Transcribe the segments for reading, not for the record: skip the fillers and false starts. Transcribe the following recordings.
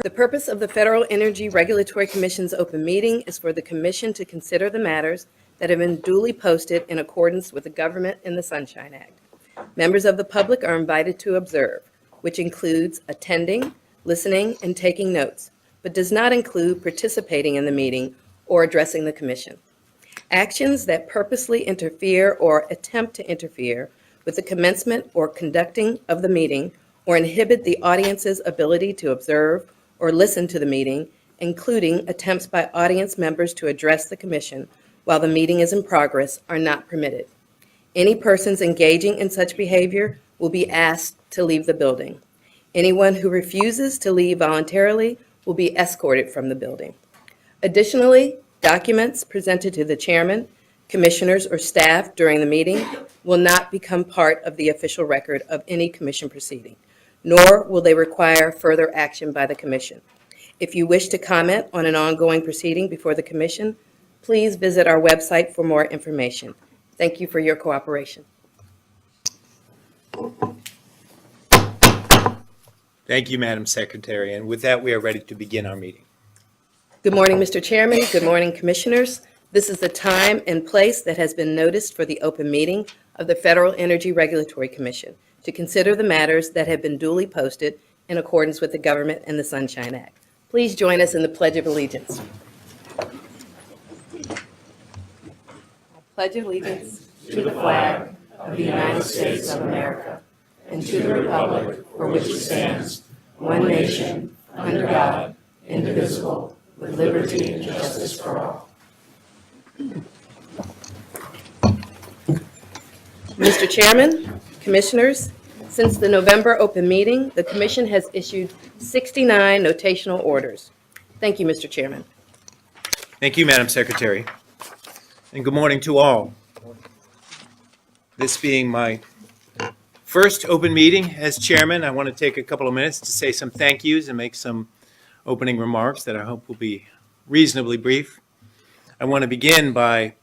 The purpose of the Federal Energy Regulatory Commission's open meeting is for the Commission to consider the matters that have been duly posted in accordance with the Government in the Sunshine Act. Members of the public are invited to observe, which includes attending, listening, and taking notes, but does not include participating in the meeting or addressing the Commission. Actions that purposely interfere or attempt to interfere with the commencement or conducting of the meeting or inhibit the audience's ability to observe or listen to the meeting, including attempts by audience members to address the Commission while the meeting is in progress, are not permitted. Any persons engaging in such behavior will be asked to leave the building. Anyone who refuses to leave voluntarily will be escorted from the building. Additionally, documents presented to the chairman, commissioners, or staff during the meeting will not become part of the official record of any commission proceeding, nor will they require further action by the commission. If you wish to comment on an ongoing proceeding before the commission, please visit our website for more information. Thank you for your cooperation. Thank you, Madam Secretary. And with that, we are ready to begin our meeting. Good morning, Mr. Chairman. Good morning, Commissioners. This is the time and place that has been noticed for the open meeting of the Federal Energy Regulatory Commission to consider the matters that have been duly posted in accordance with the Government and the Sunshine Act. Please join us in the Pledge of Allegiance. I pledge allegiance to the flag of the United States of America and to the republic for which it stands, one nation, under God, indivisible, with liberty and justice for all. Mr. Chairman, Commissioners, since the November open meeting, the Commission has issued 69 notational orders. Thank you, Mr. Chairman. Thank you, Madam Secretary. And good morning to all. This being my first open meeting as chairman, I want to take a couple of minutes to say some thank yous and make some opening remarks that I hope will be reasonably brief. I want to begin by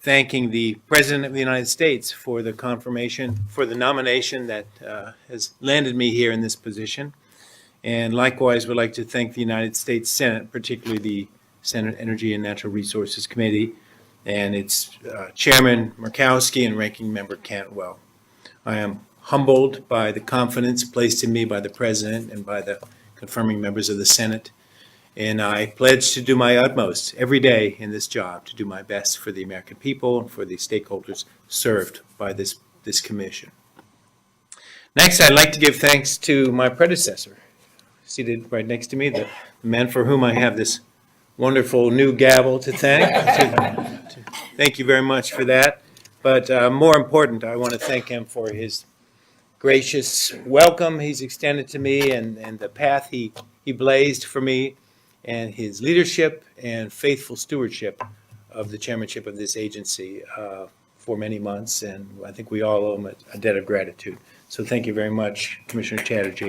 thanking the President of the United States for the nomination that has landed me here in this position. And likewise, would like to thank the United States Senate, particularly the Senate Energy and Natural Resources Committee, and its Chairman Murkowski and Ranking Member Cantwell. I am humbled by the confidence placed in me by the President and by the confirming members of the Senate, and I pledge to do my utmost every day in this job to do my best for the American people and for the stakeholders served by this commission. Next, I'd like to give thanks to my predecessor, seated right next to me, the man for whom I have this wonderful new gavel to thank. Thank you very much for that. But more important, I want to thank him for his gracious welcome he's extended to me and the path he blazed for me, and his leadership and faithful stewardship of the chairmanship of this agency for many months. And I think we all owe him a debt of gratitude. So thank you very much, Commissioner Chatterjee.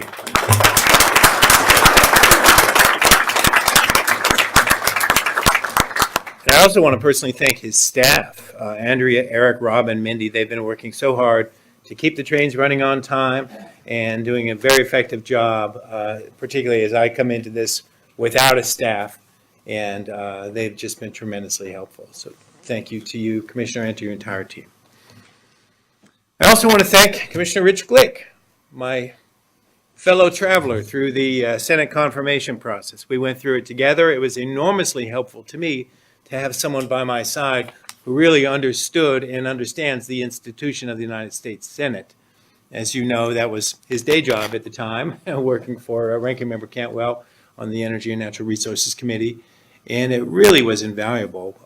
And I also want to personally thank his staff, Andrea, Eric, Rob, and Mindy. They've been working so hard to keep the trains running on time and doing a very effective job, particularly as I come into this without a staff, and they've just been tremendously helpful. So thank you to you, Commissioner, and to your entire team. I also want to thank Commissioner Rich Glick, my fellow traveler through the Senate confirmation process. We went through it together. It was enormously helpful to me to have someone by my side who really understood and understands the institution of the United States Senate. As you know, that was his day job at the time, working for Ranking Member Cantwell on the Energy and Natural Resources Committee. And it really was invaluable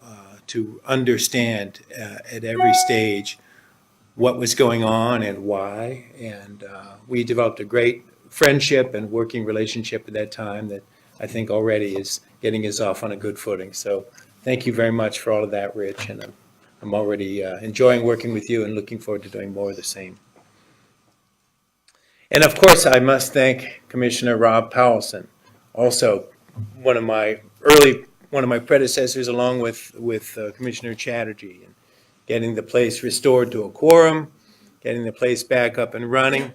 to understand at every stage what was going on and why. And we developed a great friendship and working relationship at that time that I think already is getting us off on a good footing. So thank you very much for all of that, Rich. And I'm already enjoying working with you and looking forward to doing more of the same. And of course, I must thank Commissioner Rob Powelson, also one of my predecessors, along with Commissioner Chatterjee, in getting the place restored to a quorum, getting the place back up and running.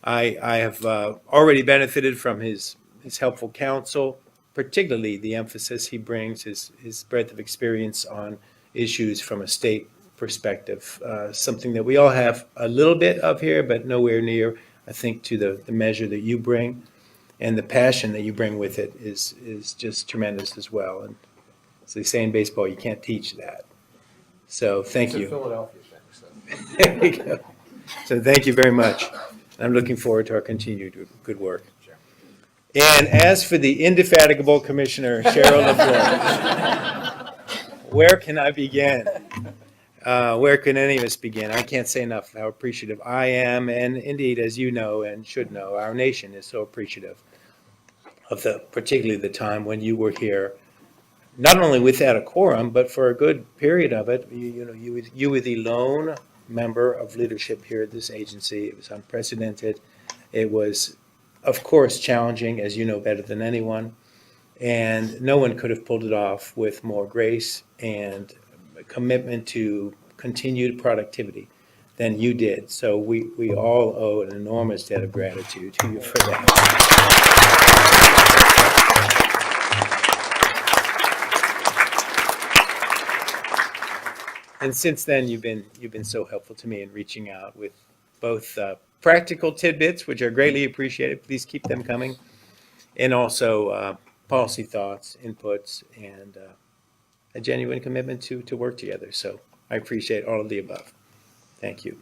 I have already benefited from his his helpful counsel, particularly the emphasis he brings, his breadth of experience on issues from a state perspective, something that we all have a little bit of here, but nowhere near, I think, to the measure that you bring. And the passion that you bring with it is just tremendous as well. And as they say in baseball, you can't teach that. So thank It's a you. Philadelphia thing, so. There we go. So thank you very much. I'm looking forward to our continued good work. Sure. And as for the indefatigable Commissioner Cheryl LaFleur, where can I begin? Where can any of us begin? I can't say enough how appreciative I am, and indeed, as you know and should know, our nation is so appreciative of particularly the time when you were here, not only without a quorum, but for a good period of it. You were the lone member of leadership here at this agency. It was unprecedented. It was, of course, challenging, as you know better than anyone, and no one could have pulled it off with more grace and commitment to continued productivity than you did. So we all owe an enormous debt of gratitude to you for that. And since then, you've been so helpful to me in reaching out with both practical tidbits, which are greatly appreciated. Please keep them coming, and also policy thoughts, inputs, and a genuine commitment to work together. So I appreciate all of the above. Thank you.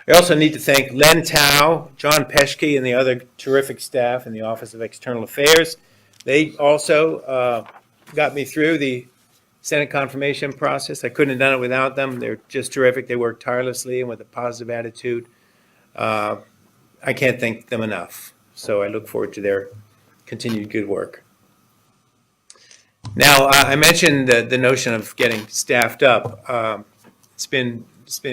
I also need to thank Len Tao, John Peschke, and the other terrific staff in the Office of External Affairs. They also got me through the Senate confirmation process. I couldn't have done it without them. They're just terrific. They work tirelessly and with a positive attitude. I can't thank them enough. So I look forward to their continued good work. Now, I mentioned the notion of getting staffed up. It's been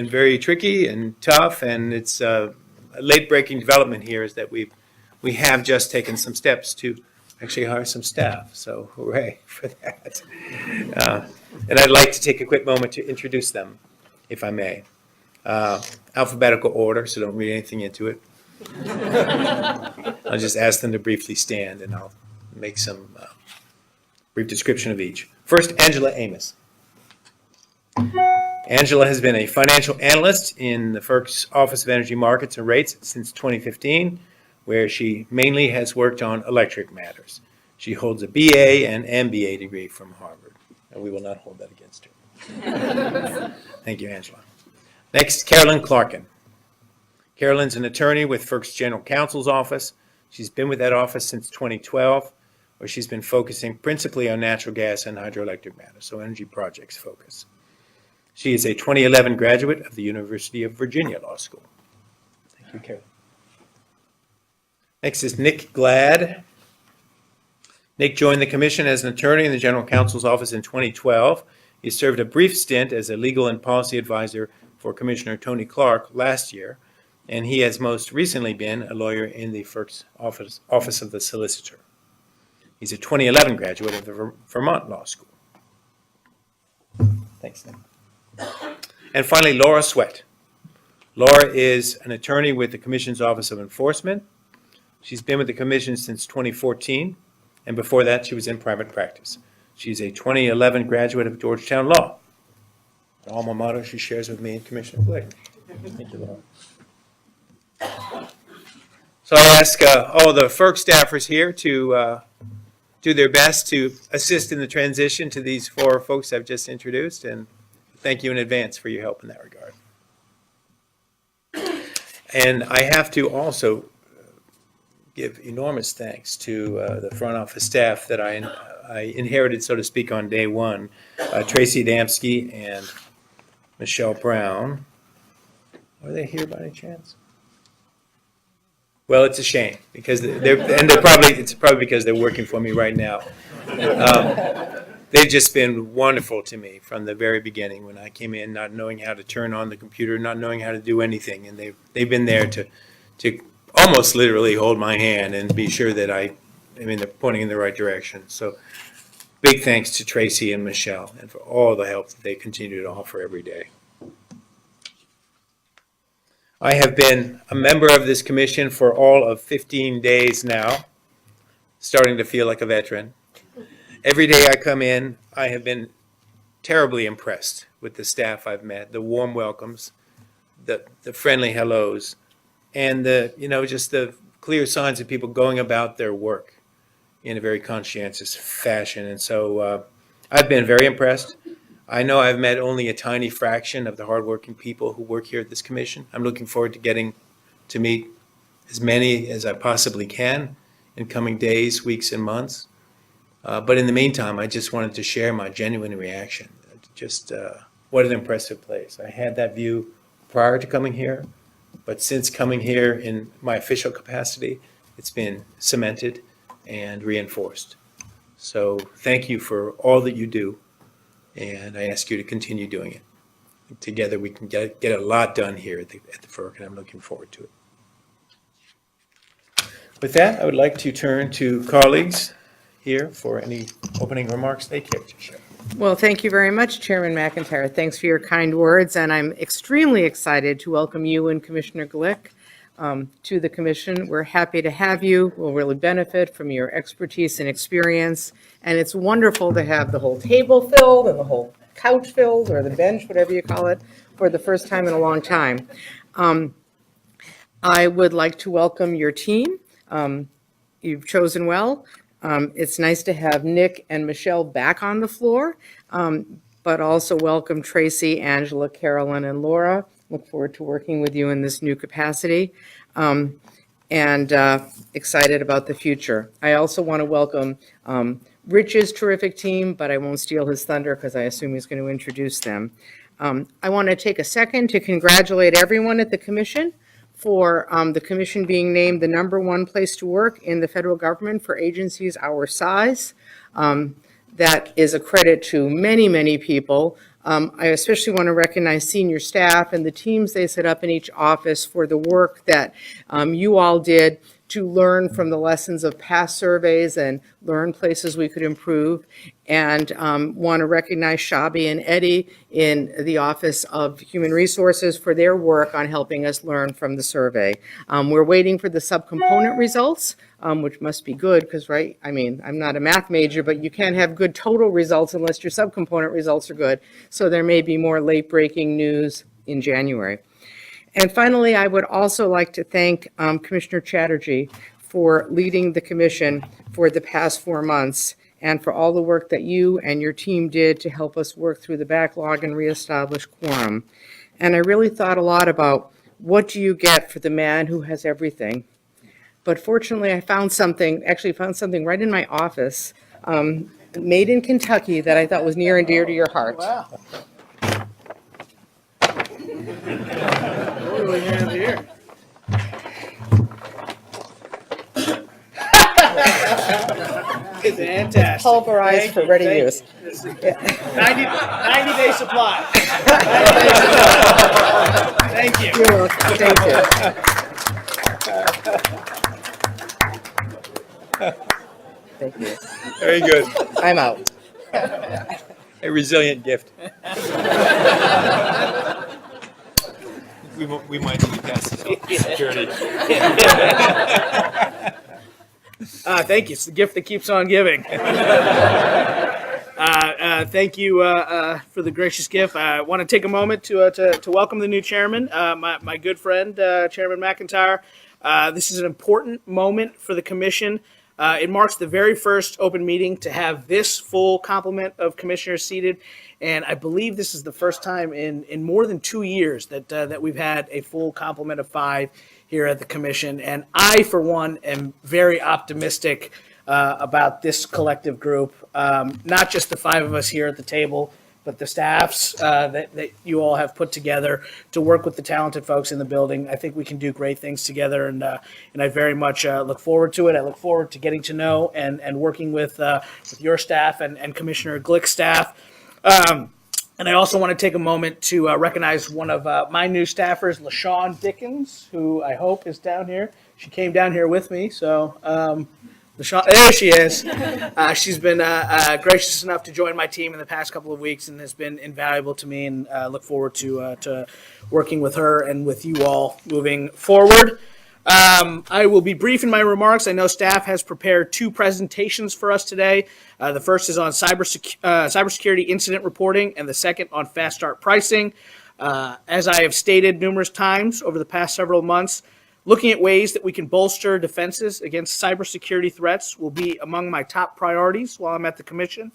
very tricky and tough, and it's a late-breaking development here is that we have just taken some steps to actually hire some staff. So hooray for that. And I'd like to take a quick moment to introduce them, if I may. Alphabetical order, so don't read anything into it. I'll just ask them to briefly stand, and I'll make some brief description of each. First, Angela Amos. Angela has been a financial analyst in the Ferc's Office of Energy Markets and Rates since 2015, where she mainly has worked on electric matters. She holds a BA and MBA degree from Harvard, and we will not hold that against her. Thank you, Angela. Next, Carolyn Clarkin. Carolyn's an attorney with Ferc's General Counsel's Office. She's been with that office since 2012, where she's been focusing principally on natural gas and hydroelectric matters, so energy projects focus. She is a 2011 graduate of the University of Virginia Law School. Thank you, Carolyn. Next is Nick Glad. Nick joined the commission as an attorney in the General Counsel's Office in 2012. He served a brief stint as a legal and policy advisor for Commissioner Tony Clark last year, and he has most recently been a lawyer in the Ferc's Office of the Solicitor. He's a 2011 graduate of the Vermont Law School. Thanks, Nick. And finally, Laura Sweat. Laura is an attorney with the Commission's Office of Enforcement. She's been with the Commission since 2014, and before that, she was in private practice. She's a 2011 graduate of Georgetown Law, an alma mater she shares with me and Commissioner Blake. Thank you, Laura. So I ask all the Ferc staffers here to do their best to assist in the transition to these four folks I've just introduced, and thank you in advance for your help in that regard. And I have to also give enormous thanks to the front office staff that I inherited, so to speak, on day one, Tracy Damsky and Michelle Brown. Are they here by any chance? Well, it's a shame because it's probably because they're working for me right now. They've just been wonderful to me from the very beginning when I came in, not knowing how to turn on the computer, not knowing how to do anything, and they've been there to almost literally hold my hand and be sure that they're pointing in the right direction. So big thanks to Tracy and Michelle and for all the help that they continue to offer every day. I have been a member of this commission for all of 15 days now. starting to feel like a veteran. Every day I come in, I have been terribly impressed with the staff I've met, the warm welcomes, the friendly hellos, and just the clear signs of people going about their work in a very conscientious fashion. And so I've been very impressed. I know I've met only a tiny fraction of the hardworking people who work here at this commission. I'm looking forward to getting to meet as many as I possibly can in coming days, weeks, and months. But in the meantime, I just wanted to share my genuine reaction. Just what an impressive place. I had that view prior to coming here, but since coming here in my official capacity, it's been cemented and reinforced. So thank you for all that you do, and I ask you to continue doing it. Together we can get a lot done here at the Ferc, and I'm looking forward to it. With that, I would like to turn to colleagues here for any opening remarks they care to share. Well, thank you very much, Chairman McIntyre. Thanks for your kind words, and I'm extremely excited to welcome you and Commissioner Glick to the commission. We're happy to have you. We'll really benefit from your expertise and experience, and it's wonderful to have the whole table filled and the whole couch filled, or the bench, whatever you call it, for the first time in a long time. I would like to welcome your team. You've chosen well. It's nice to have Nick and Michelle back on the floor, but also welcome Tracy, Angela, Carolyn, and Laura. Look forward to working with you in this new capacity, and excited about the future. I also want to welcome Rich's terrific team, but I won't steal his thunder because I assume he's going to introduce them. I want to take a second to congratulate everyone at the commission for the commission being named the #1 place to work in the federal government for agencies our size. That is a credit to many, many people. I especially want to recognize senior staff and the teams they set up in each office for the work that you all did to learn from the lessons of past surveys and learn places we could improve. And want to recognize Shabi and Eddie in the Office of Human Resources for their work on helping us learn from the survey. We're waiting for the subcomponent results, which must be good because, right, I mean, I'm not a math major, but you can't have good total results unless your subcomponent results are good. So there may be more late-breaking news in January. And finally, I would also like to thank Commissioner Chatterjee for leading the commission for the past 4 months and for all the work that you and your team did to help us work through the backlog and reestablish quorum. And I really thought a lot about what do you get for the man who has everything. But fortunately, I found something right in my office, made in Kentucky, that I thought was near and dear to your heart. Wow. What do we have here? Fantastic. Pulverized for ready use. 90-day supply. Thank you. You're welcome. Thank you. Thank you. Very good. I'm out. A resilient gift. We might need to pass this on security. Thank you. It's the gift that keeps on giving. Thank you for the gracious gift. I want to take a moment to welcome the new chairman, my good friend, Chairman McIntyre. This is an important moment for the commission. It marks the very first open meeting to have this full complement of commissioners seated, and I believe this is the first time in more than 2 years that we've had a full complement of 5 here at the commission. And I, for one, am very optimistic about this collective group, not just the 5 of us here at the table, but the staffs that you all have put together to work with the talented folks in the building. I think we can do great things together, and I very much look forward to it. I look forward to getting to know and working with your staff and Commissioner Glick's staff. And I also want to take a moment to recognize one of my new staffers, LaShawn Dickens, who I hope is down here. She came down here with me, so LaShawn, there she is. She's been gracious enough to join my team in the past couple of weeks and has been invaluable to me, and look forward to working with her and with you all moving forward. I will be brief in my remarks. I know staff has prepared two presentations for us today. The first is on cybersecurity incident reporting, and the second on fast start pricing. As I have stated numerous times over the past several months, looking at ways that we can bolster defenses against cybersecurity threats will be among my top priorities while I'm at the Commission.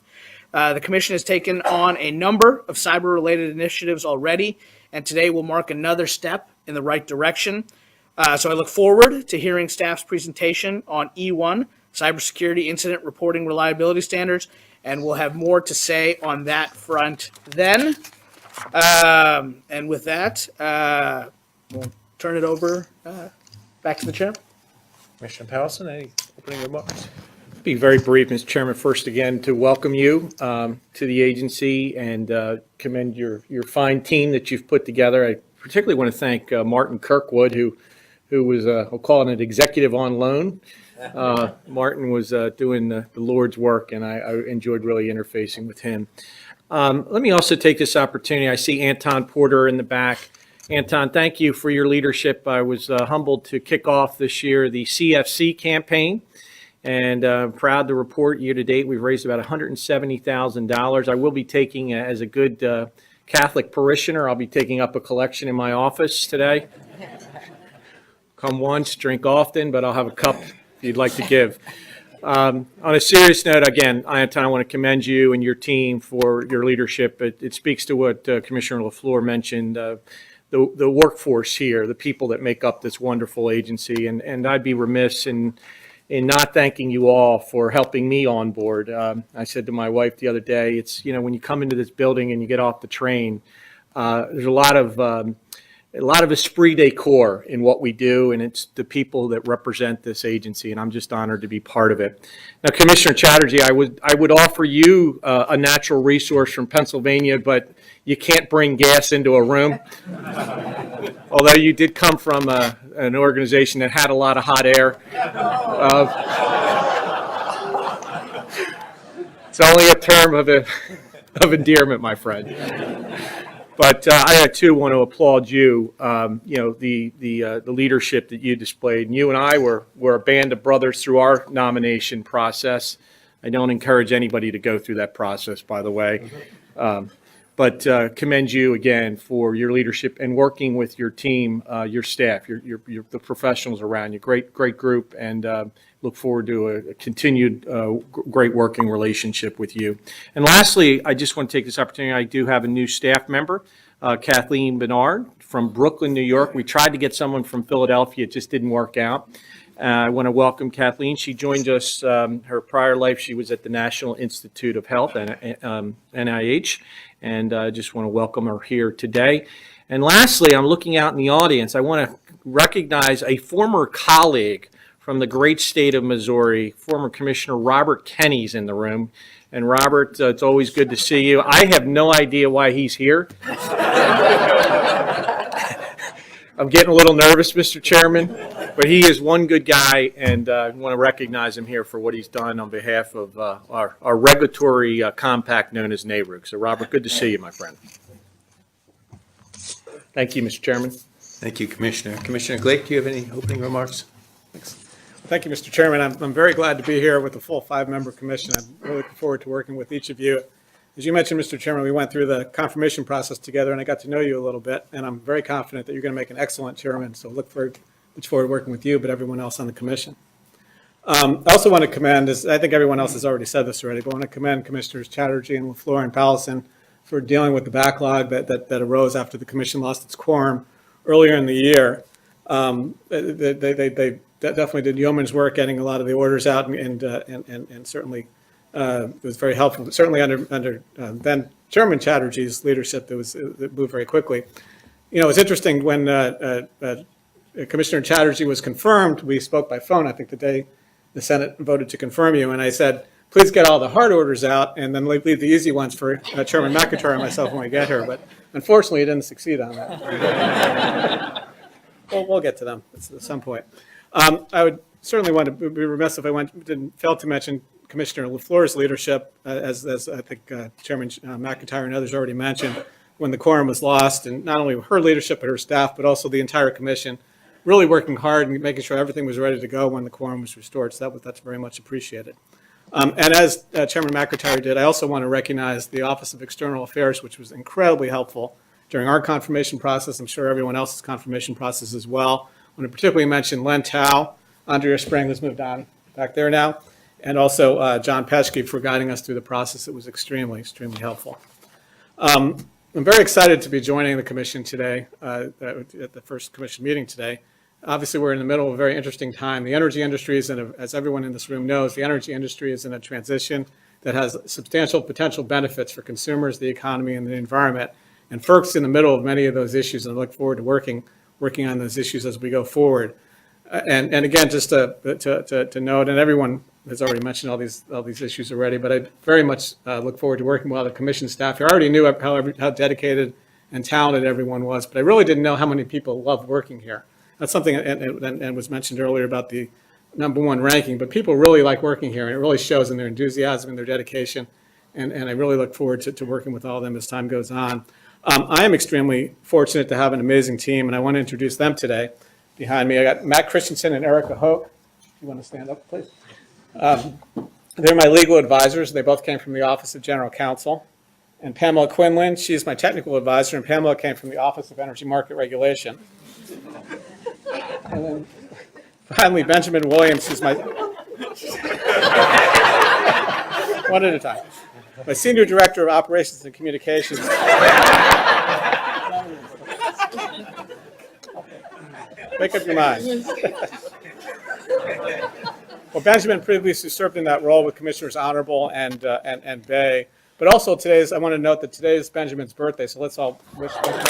The Commission has taken on a number of cyber-related initiatives already, and today will mark another step in the right direction. So I look forward to hearing staff's presentation on E1, cybersecurity incident reporting reliability standards, and we'll have more to say on that front then. And with that, we'll turn it over back to the chair. Commissioner Powelson, any opening remarks? Be very brief, Mr. Chairman. First, again, to welcome you to the agency and commend your fine team that you've put together. I particularly want to thank Martin Kirkwood, who was, I'll call it an executive on loan. Martin was doing the Lord's work, and I enjoyed really interfacing with him. Let me also take this opportunity. I see Anton Porter in the back. Anton, thank you for your leadership. I was humbled to kick off this year the CFC campaign, and proud to report year to date we've raised about $170,000. I will be taking, as a good Catholic parishioner, I'll be taking up a collection in my office today. Come once, drink often, but I'll have a cup if you'd like to give. On a serious note, again, Anton, I want to commend you and your team for your leadership. It speaks to what Commissioner LaFleur mentioned, the workforce here, the people that make up this wonderful agency, and I'd be remiss in not thanking you all for helping me on board. I said to my wife the other day, it's, when you come into this building and you get off the train, there's a lot of esprit de corps in what we do, and it's the people that represent this agency, and I'm just honored to be part of it. Now, Commissioner Chatterjee, I would offer you a natural resource from Pennsylvania, but you can't bring gas into a room. Although you did come from an organization that had a lot of hot air. It's only a term of endearment, my friend. But I too want to applaud you. The leadership that you displayed. And you and I were a band of brothers through our nomination process. I don't encourage anybody to go through that process, by the way. But commend you again for your leadership and working with your team, your staff, the professionals around you. Great group, and look forward to a continued great working relationship with you. And lastly, I just want to take this opportunity. I do have a new staff member, Kathleen Bernard from Brooklyn, New York. We tried to get someone from Philadelphia. It just didn't work out. I want to welcome Kathleen. She joined us, her prior life, she was at the National Institute of Health, NIH, and I just want to welcome her here today. And lastly, I'm looking out in the audience. I want to recognize a former colleague from the great state of Missouri, former Commissioner Robert Kenney's in the room. And Robert, it's always good to see you. I have no idea why he's here. I'm getting a little nervous, Mr. Chairman, but he is one good guy, and I want to recognize him here for what he's done on behalf of our regulatory compact known as NARUC. So, Robert, good to see you, my friend. Thank you, Mr. Chairman. Thank you, Commissioner. Commissioner Glake, do you have any opening remarks? Thanks. Thank you, Mr. Chairman. I'm very glad to be here with the full 5-member commission. I'm really looking forward to working with each of you. As you mentioned, Mr. Chairman, we went through the confirmation process together, and I got to know you a little bit, and I'm very confident that you're going to make an excellent chairman, so look forward to working with you, but everyone else on the commission. I also want to commend, as I think everyone else has already said this already, but I want to commend Commissioners Chatterjee and LaFleur and Powelson for dealing with the backlog that arose after the commission lost its quorum earlier in the year. They definitely did yeoman's work getting a lot of the orders out, and certainly it was very helpful. Certainly under then Chairman Chatterjee's leadership, it moved very quickly. It's interesting when Commissioner Chatterjee was confirmed. We spoke by phone, I think, the day the Senate voted to confirm you, and I said, please get all the hard orders out, and then leave the easy ones for Chairman McIntyre and myself when we get here. But unfortunately, he didn't succeed on that. We'll get to them at some point. I would certainly want to be remiss if I didn't fail to mention Commissioner LaFleur's leadership, as I think Chairman McIntyre and others already mentioned, when the quorum was lost, and not only her leadership but her staff, but also the entire commission. really working hard and making sure everything was ready to go when the quorum was restored. So that's very much appreciated. And as Chairman McIntyre did, I also want to recognize the Office of External Affairs, which was incredibly helpful during our confirmation process. I'm sure everyone else's confirmation process as well. I want to particularly mention Len Tao, Andrea Spring, who's moved on back there now, and also John Peschke for guiding us through the process. It was extremely, extremely helpful. I'm very excited to be joining the commission today, at the first commission meeting today. Obviously, we're in the middle of a very interesting time. The energy industry is as everyone in this room knows, the energy industry is in a transition that has substantial potential benefits for consumers, the economy, and the environment. And FERC's in the middle of many of those issues, and I look forward to working on those issues as we go forward. And again, just to note, and everyone has already mentioned all these issues already, but I very much look forward to working with all the commission staff. I already knew how dedicated and talented everyone was, but I really didn't know how many people loved working here. That's something, and was mentioned earlier about the #1 ranking, but people really like working here, and it really shows in their enthusiasm and their dedication, and I really look forward to working with all of them as time goes on. I am extremely fortunate to have an amazing team, and I want to introduce them today. Behind me, I got Matt Christensen and Erica Hoke. You want to stand up, please? They're my legal advisors. They both came from the Office of General Counsel. And Pamela Quinlan, she's my technical advisor, and Pamela came from the Office of Energy Market Regulation. And then finally, Benjamin Williams, who's my one at a time. My Senior Director of Operations and Communications. Make up your mind. Well, Benjamin previously served in that role with Commissioners Honorable and Bay. But also I want to note that today is Benjamin's birthday, so let's all wish Benjamin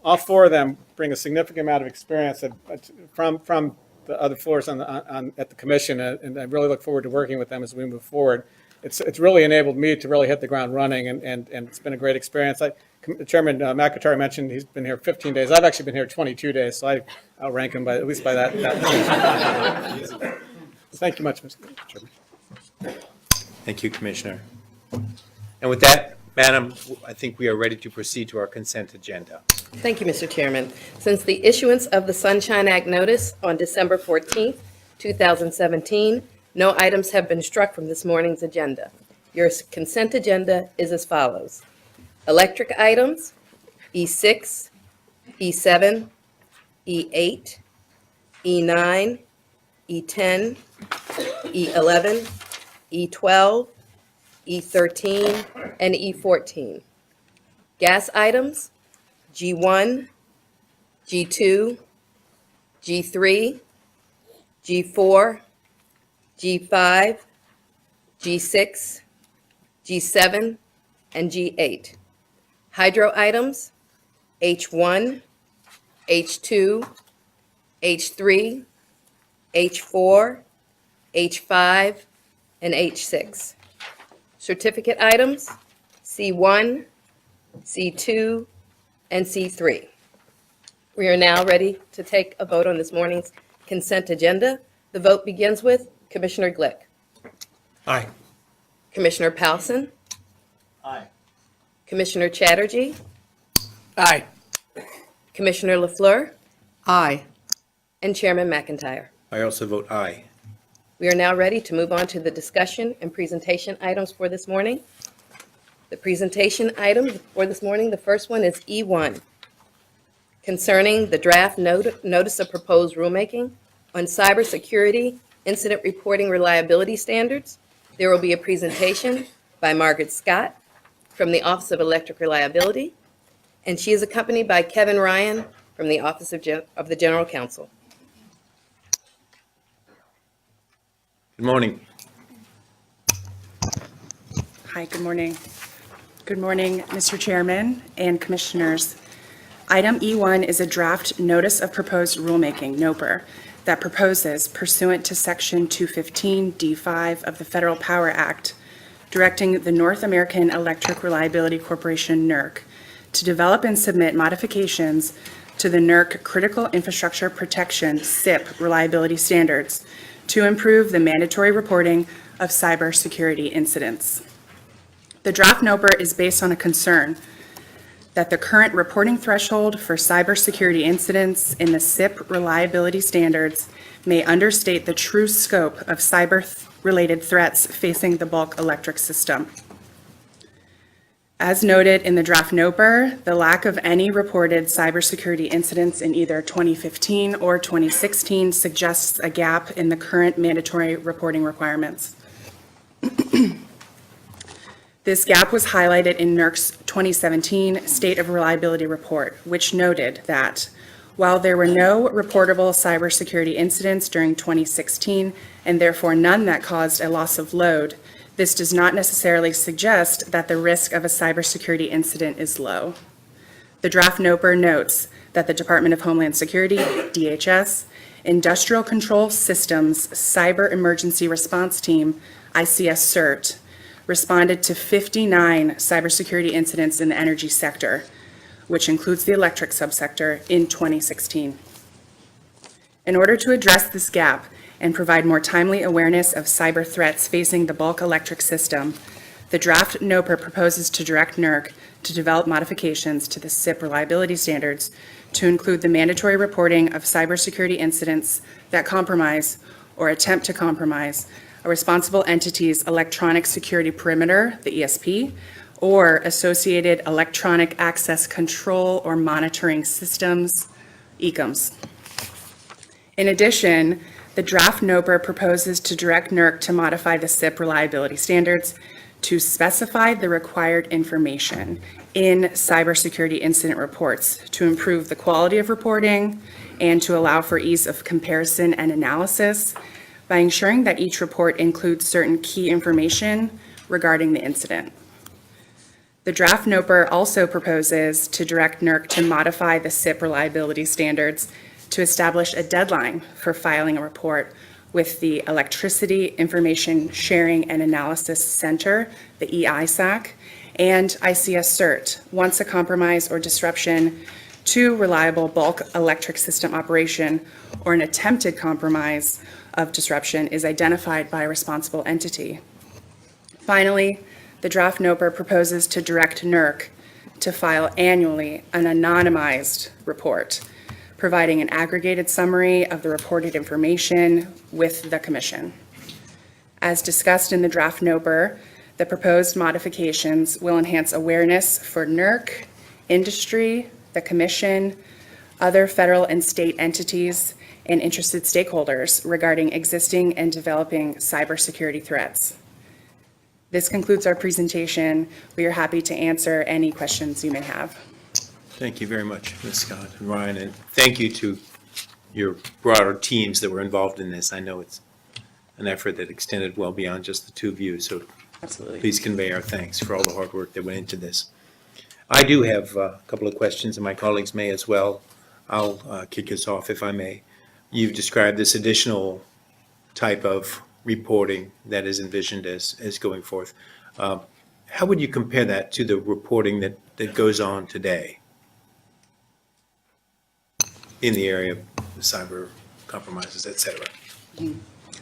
all four of them bring a significant amount of experience from the other floors at the commission, and I really look forward to working with them as we move forward. It's really enabled me to really hit the ground running, and it's been a great experience. Chairman McIntyre mentioned he's been here 15 days. I've actually been here 22 days, so I outrank him at least by that. Thank you much, Mr. Chairman. Thank you, Commissioner. And with that, Madam, I think we are ready to proceed to our consent agenda. Thank you, Mr. Chairman. Since the issuance of the Sunshine Act notice on December 14th, 2017, no items have been struck from this morning's agenda. Your consent agenda is as follows. Electric items, E6, E7, E8, E9, E10, E11, E12, E13, and E14. Gas items, G1, G2, G3, G4, G5, G6, G7, and G8. Hydro items, H1, H2, H3, H4, H5, and H6. Certificate items, C1, C2, and C3. We are now ready to take a vote on this morning's consent agenda. The vote begins with Commissioner Glick. Aye. Commissioner Powson. Aye. Commissioner Chatterjee. Aye. Commissioner LaFleur. Aye. And Chairman McIntyre. I also vote aye. We are now ready to move on to the discussion and presentation items for this morning. The presentation items for this morning, the first one is E1, concerning the draft notice of proposed rulemaking on cybersecurity incident reporting reliability standards. There will be a presentation by Margaret Scott from the Office of Electric Reliability, and she is accompanied by Kevin Ryan from the Office of the General Counsel. Good morning. Hi, good morning. Good morning, Mr. Chairman and Commissioners. Item E1 is a draft Notice of Proposed Rulemaking, NOPR, that proposes, pursuant to Section 215 D5 of the Federal Power Act, directing the North American Electric Reliability Corporation, NERC, to develop and submit modifications to the NERC Critical Infrastructure Protection, CIP, reliability standards to improve the mandatory reporting of cybersecurity incidents. The draft NOPR is based on a concern that the current reporting threshold for cybersecurity incidents in the SIP reliability standards may understate the true scope of cyber-related threats facing the bulk electric system. As noted in the draft NOPR, the lack of any reported cybersecurity incidents in either 2015 or 2016 suggests a gap in the current mandatory reporting requirements. This gap was highlighted in NERC's 2017 State of Reliability Report, which noted that while there were no reportable cybersecurity incidents during 2016, and therefore none that caused a loss of load, this does not necessarily suggest that the risk of a cybersecurity incident is low. The draft NOPR notes that the Department of Homeland Security, DHS, Industrial Control Systems Cyber Emergency Response Team, ICS CERT, responded to 59 cybersecurity incidents in the energy sector, which includes the electric subsector, in 2016. In order to address this gap and provide more timely awareness of cyber threats facing the bulk electric system, the draft NOPR proposes to direct NERC to develop modifications to the SIP reliability standards to include the mandatory reporting of cybersecurity incidents that compromise or attempt to compromise a responsible entity's electronic security perimeter, the ESP, or associated electronic access control or monitoring systems, ECOMS. In addition, the draft NOPR proposes to direct NERC to modify the SIP reliability standards to specify the required information in cybersecurity incident reports to improve the quality of reporting and to allow for ease of comparison and analysis by ensuring that each report includes certain key information regarding the incident. The draft NOPR also proposes to direct NERC to modify the SIP reliability standards to establish a deadline for filing a report with the Electricity Information Sharing and Analysis Center, the EISAC, and ICS CERT, once a compromise or disruption to reliable bulk electric system operation or an attempted compromise of disruption is identified by a responsible entity. Finally, the draft NOPR proposes to direct NERC to file annually an anonymized report, providing an aggregated summary of the reported information with the Commission. As discussed in the draft NOPR, the proposed modifications will enhance awareness for NERC, industry, the Commission, other federal and state entities, and interested stakeholders regarding existing and developing cybersecurity threats. This concludes our presentation. We are happy to answer any questions you may have. Thank you very much, Ms. Scott and Ryan, and thank you to your broader teams that were involved in this. I know it's an effort that extended well beyond just the two of you, so Absolutely. please convey our thanks for all the hard work that went into this. I do have a couple of questions, and my colleagues may as well. I'll kick us off if I may. You've described this additional type of reporting that is envisioned as going forth. How would you compare that to the reporting that goes on today in the area of cyber compromises, et cetera?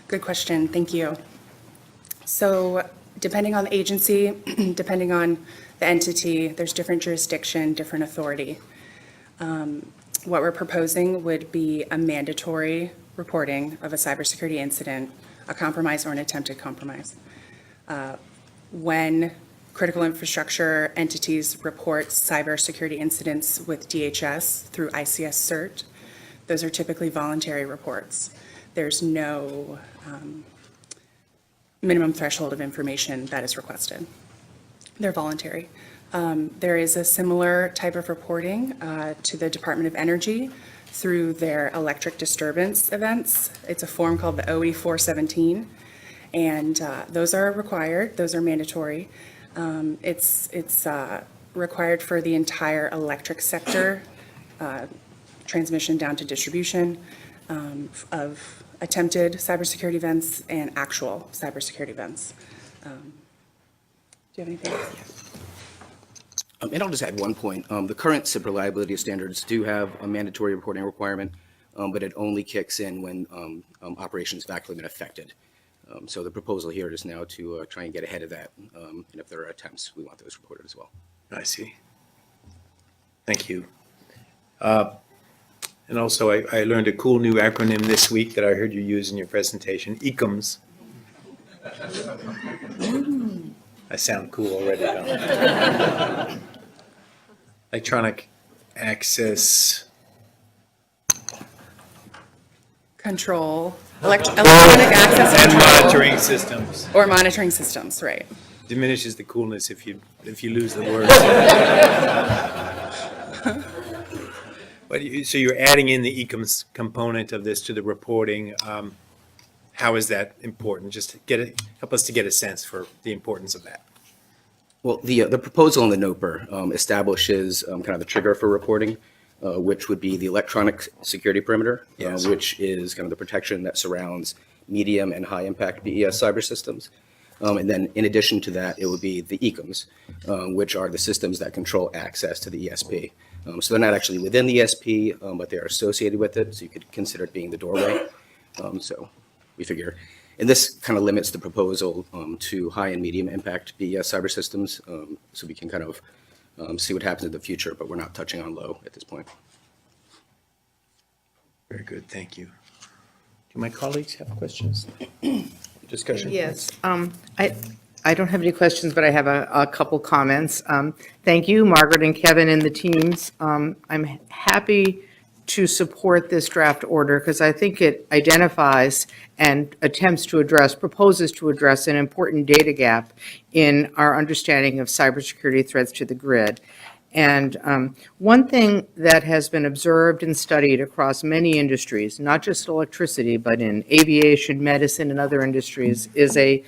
Good question, thank you. So depending on the agency, depending on the entity, there's different jurisdiction, different authority. What we're proposing would be a mandatory reporting of a cybersecurity incident, a compromise or an attempted compromise. When critical infrastructure entities report cybersecurity incidents with DHS through ICS CERT, those are typically voluntary reports. There's no minimum threshold of information that is requested. They're voluntary. There is a similar type of reporting to the Department of Energy through their electric disturbance events. It's a form called the OE 417, and those are required, those are mandatory. It's required for the entire electric sector, transmission down to distribution, of attempted cybersecurity events and actual cybersecurity events. Do you have anything? And I'll just add one point. The current SIP reliability standards do have a mandatory reporting requirement, but it only kicks in when operations have actually been affected. So the proposal here is now to try and get ahead of that. And if there are attempts, we want those reported as well. I see. Thank you. And also, I learned a cool new acronym this week that I heard you use in your presentation, ECMS. I sound cool already, don't I? Electronic access. Control, electronic access And control. monitoring systems. Or monitoring systems, right. Diminishes the coolness if you lose the word. But so you're adding in the ECMS component of this to the reporting. How is that important? Just to help us to get a sense for the importance of that. Well, the proposal in the NOPR establishes kind of the trigger for reporting, which would be the electronic security perimeter, Yes. which is kind of the protection that surrounds medium and high impact BES cyber systems. And then in addition to that, it would be the ECMS, which are the systems that control access to the ESP. So they're not actually within the ESP, but they are associated with it. So you could consider it being the doorway. So we figure, and this kind of limits the proposal to high and medium impact BES cyber systems. So we can kind of see what happens in the future, but we're not touching on low at this point. Very good, thank you. Do my colleagues have questions? Discussion? Yes. I don't have any questions, but I have a couple comments. Thank you, Margaret and Kevin and the teams. I'm happy to support this draft order because I think it identifies and proposes to address an important data gap in our understanding of cybersecurity threats to the grid. And one thing that has been observed and studied across many industries, not just electricity, but in aviation, medicine, and other industries, is a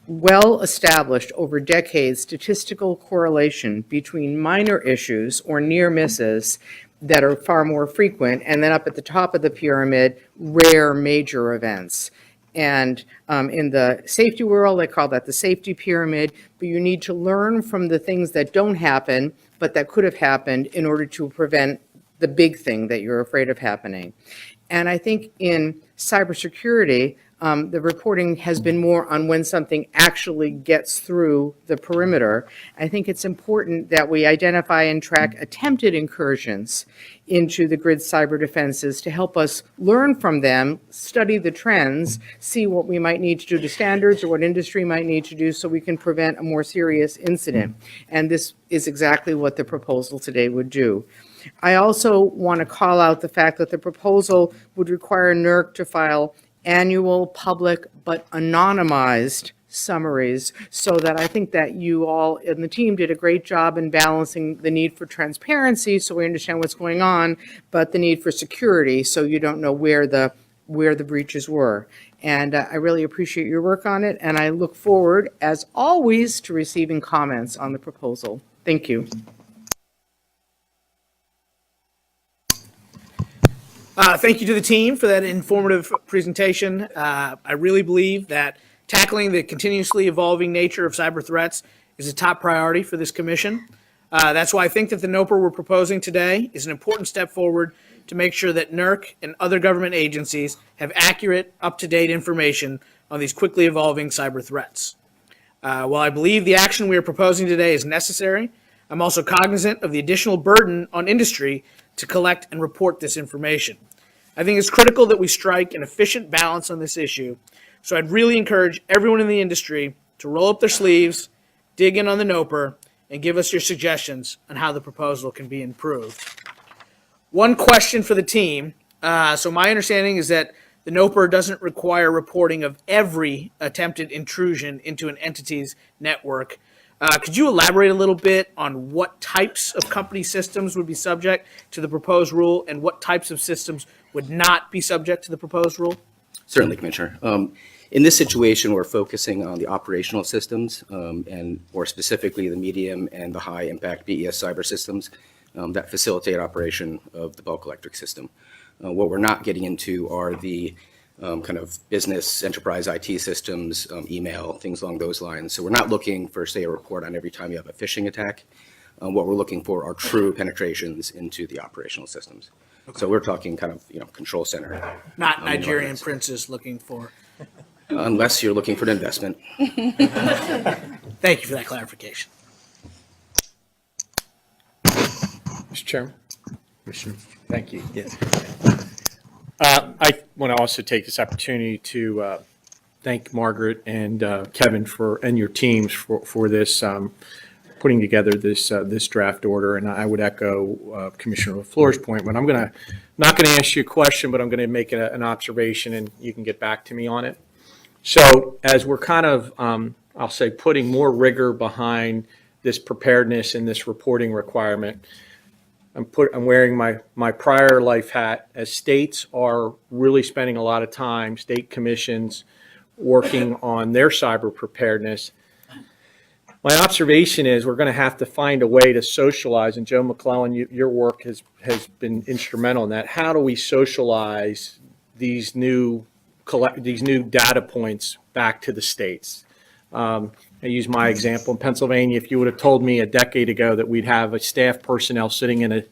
well-established over decades statistical correlation between minor issues or near misses that are far more frequent, and then up at the top of the pyramid, rare major events. And in the safety world, they call that the safety pyramid, but you need to learn from the things that don't happen, but that could have happened in order to prevent the big thing that you're afraid of happening. And I think in cybersecurity, the reporting has been more on when something actually gets through the perimeter. I think it's important that we identify and track attempted incursions into the grid cyber defenses to help us learn from them, study the trends, see what we might need to do to standards or what industry might need to do so we can prevent a more serious incident. And this is exactly what the proposal today would do. I also want to call out the fact that the proposal would require NERC to file annual public but anonymized summaries, so that I think that you all in the team did a great job in balancing the need for transparency so we understand what's going on, but the need for security so you don't know where the breaches were. And I really appreciate your work on it, and I look forward, as always, to receiving comments on the proposal. Thank you. Thank you to the team for that informative presentation. I really believe that tackling the continuously evolving nature of cyber threats is a top priority for this commission. That's why I think that the NOPR we're proposing today is an important step forward to make sure that NERC and other government agencies have accurate, up-to-date information on these quickly evolving cyber threats. While I believe the action we are proposing today is necessary, I'm also cognizant of the additional burden on industry to collect and report this information. I think it's critical that we strike an efficient balance on this issue, so I'd really encourage everyone in the industry to roll up their sleeves, dig in on the NOPR, and give us your suggestions on how the proposal can be improved. One question for the team. So my understanding is that the NOPR doesn't require reporting of every attempted intrusion into an entity's network. Could you elaborate a little bit on what types of company systems would be subject to the proposed rule and what types of systems would not be subject to the proposed rule? Certainly, Commissioner. In this situation, we're focusing on the operational systems and more specifically the medium and the high impact BES cyber systems that facilitate operation of the bulk electric system. What we're not getting into are the kind of business enterprise IT systems, email, things along those lines. So we're not looking for, say, a report on every time you have a phishing attack. What we're looking for are true penetrations into the operational systems. Okay. So we're talking kind of, control center. Not Nigerian princes looking for unless you're looking for an investment. Thank you for that clarification. Mr. Chairman? Commissioner, thank you. Yes. I want to also take this opportunity to thank Margaret and Kevin and your teams for this, putting together this draft order. And I would echo Commissioner LaFleur's point, but not going to ask you a question, but I'm going to make an observation and you can get back to me on it. So as we're kind of, I'll say, putting more rigor behind this preparedness and this reporting requirement, I'm wearing my prior life hat as states are really spending a lot of time, state commissions, working on their cyber preparedness. My observation is we're going to have to find a way to socialize, and Joe McClellan, your work has been instrumental in that. How do we socialize these new data points back to the states? I use my example in Pennsylvania. If you would have told me a decade ago that we'd have a staff personnel sitting in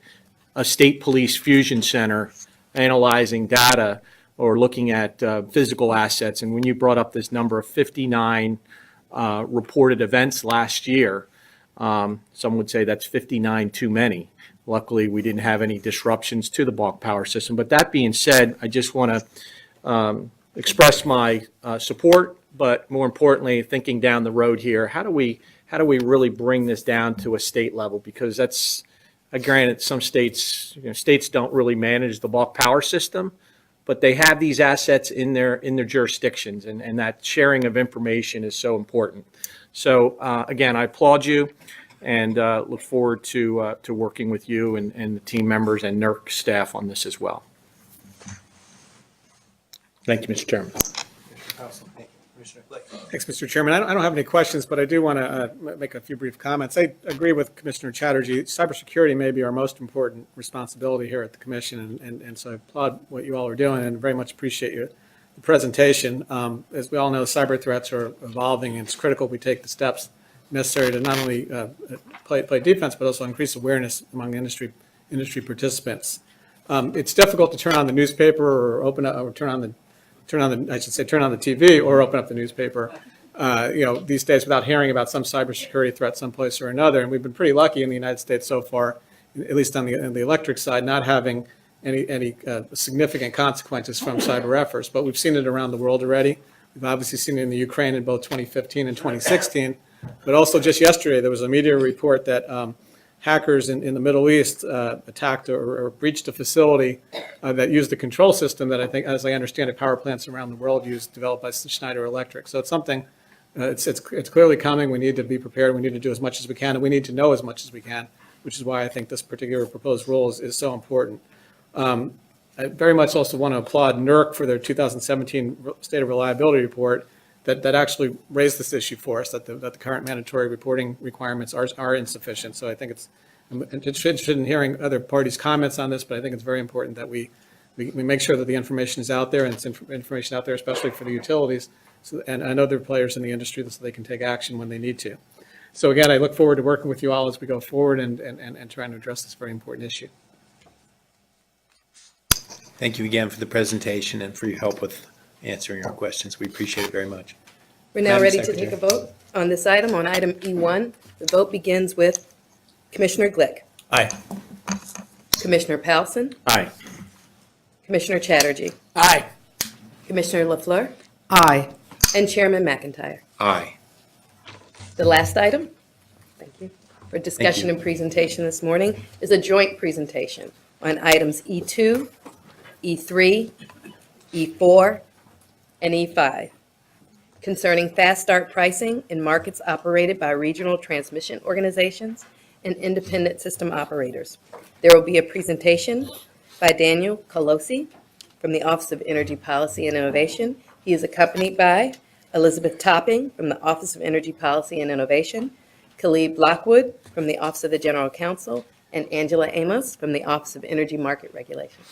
a state police fusion center analyzing data or looking at physical assets, and when you brought up this number of 59 reported events last year, some would say that's 59 too many. Luckily, we didn't have any disruptions to the bulk power system. But that being said, I just want to express my support, but more importantly, thinking down the road here, how do we really bring this down to a state level? Because that's, granted, some states, states don't really manage the bulk power system, but they have these assets in their jurisdictions, and that sharing of information is so important. So again, I applaud you and look forward to working with you and the team members and NERC staff on this as well. Thank you, Mr. Chairman. Thanks, Mr. Chairman. I don't have any questions, but I do want to make a few brief comments. I agree with Commissioner Chatterjee. Cybersecurity may be our most important responsibility here at the Commission, and so I applaud what you all are doing and very much appreciate your presentation. As we all know, cyber threats are evolving, and it's critical we take the steps necessary to not only play defense, but also increase awareness among industry participants. It's difficult to turn on the newspaper or turn on the TV or open up the newspaper, these days without hearing about some cybersecurity threat someplace or another. And we've been pretty lucky in the United States so far, at least on the electric side, not having any significant consequences from cyber efforts. But we've seen it around the world already. We've obviously seen it in the Ukraine in both 2015 and 2016. But also just yesterday, there was a media report that hackers in the Middle East attacked or breached a facility that used the control system that I think, as I understand it, power plants around the world use, developed by Schneider Electric. So it's something, it's clearly coming. We need to be prepared. We need to do as much as we can, and we need to know as much as we can, which is why I think this particular proposed rule is so important. I very much also want to applaud NERC for their 2017 State of Reliability Report that actually raised this issue for us, that the current mandatory reporting requirements are insufficient. So I think I'm interested in hearing other parties' comments on this, but I think it's very important that we make sure that the information is out there, and it's information out there, especially for the utilities, and other players in the industry, so they can take action when they need to. So again, I look forward to working with you all as we go forward and trying to address this very important issue. Thank you again for the presentation and for your help with answering our questions. We appreciate it very much. We're now Madam ready to Secretary. take a vote on this item. On item E1, the vote begins with Commissioner Glick, Aye. Commissioner Powelson, Aye. Commissioner Chatterjee, Aye. Commissioner LaFleur, Aye. and Chairman McIntyre. Aye. The last item, thank you, for discussion and presentation this morning is a joint presentation on items E2, E3, E4, and E5 concerning fast start pricing in markets operated by regional transmission organizations and independent system operators. There will be a presentation by Daniel Colosi from the Office of Energy Policy and Innovation. He is accompanied by Elizabeth Topping from the Office of Energy Policy and Innovation, Khalid Blackwood from the Office of the General Counsel, and Angela Amos from the Office of Energy Market Regulation.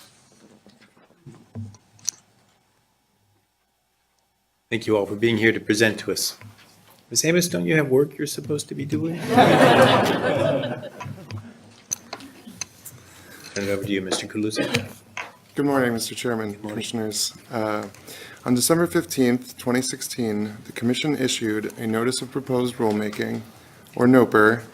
Thank you all for being here to present to us. Ms. Amos, don't you have work you're supposed to be doing? Turn it over to you, Mr. Colusi. Good morning, Mr. Chairman, Commissioners. On December 15th, 2016, the Commission issued a Notice of Proposed Rulemaking, or NOPR,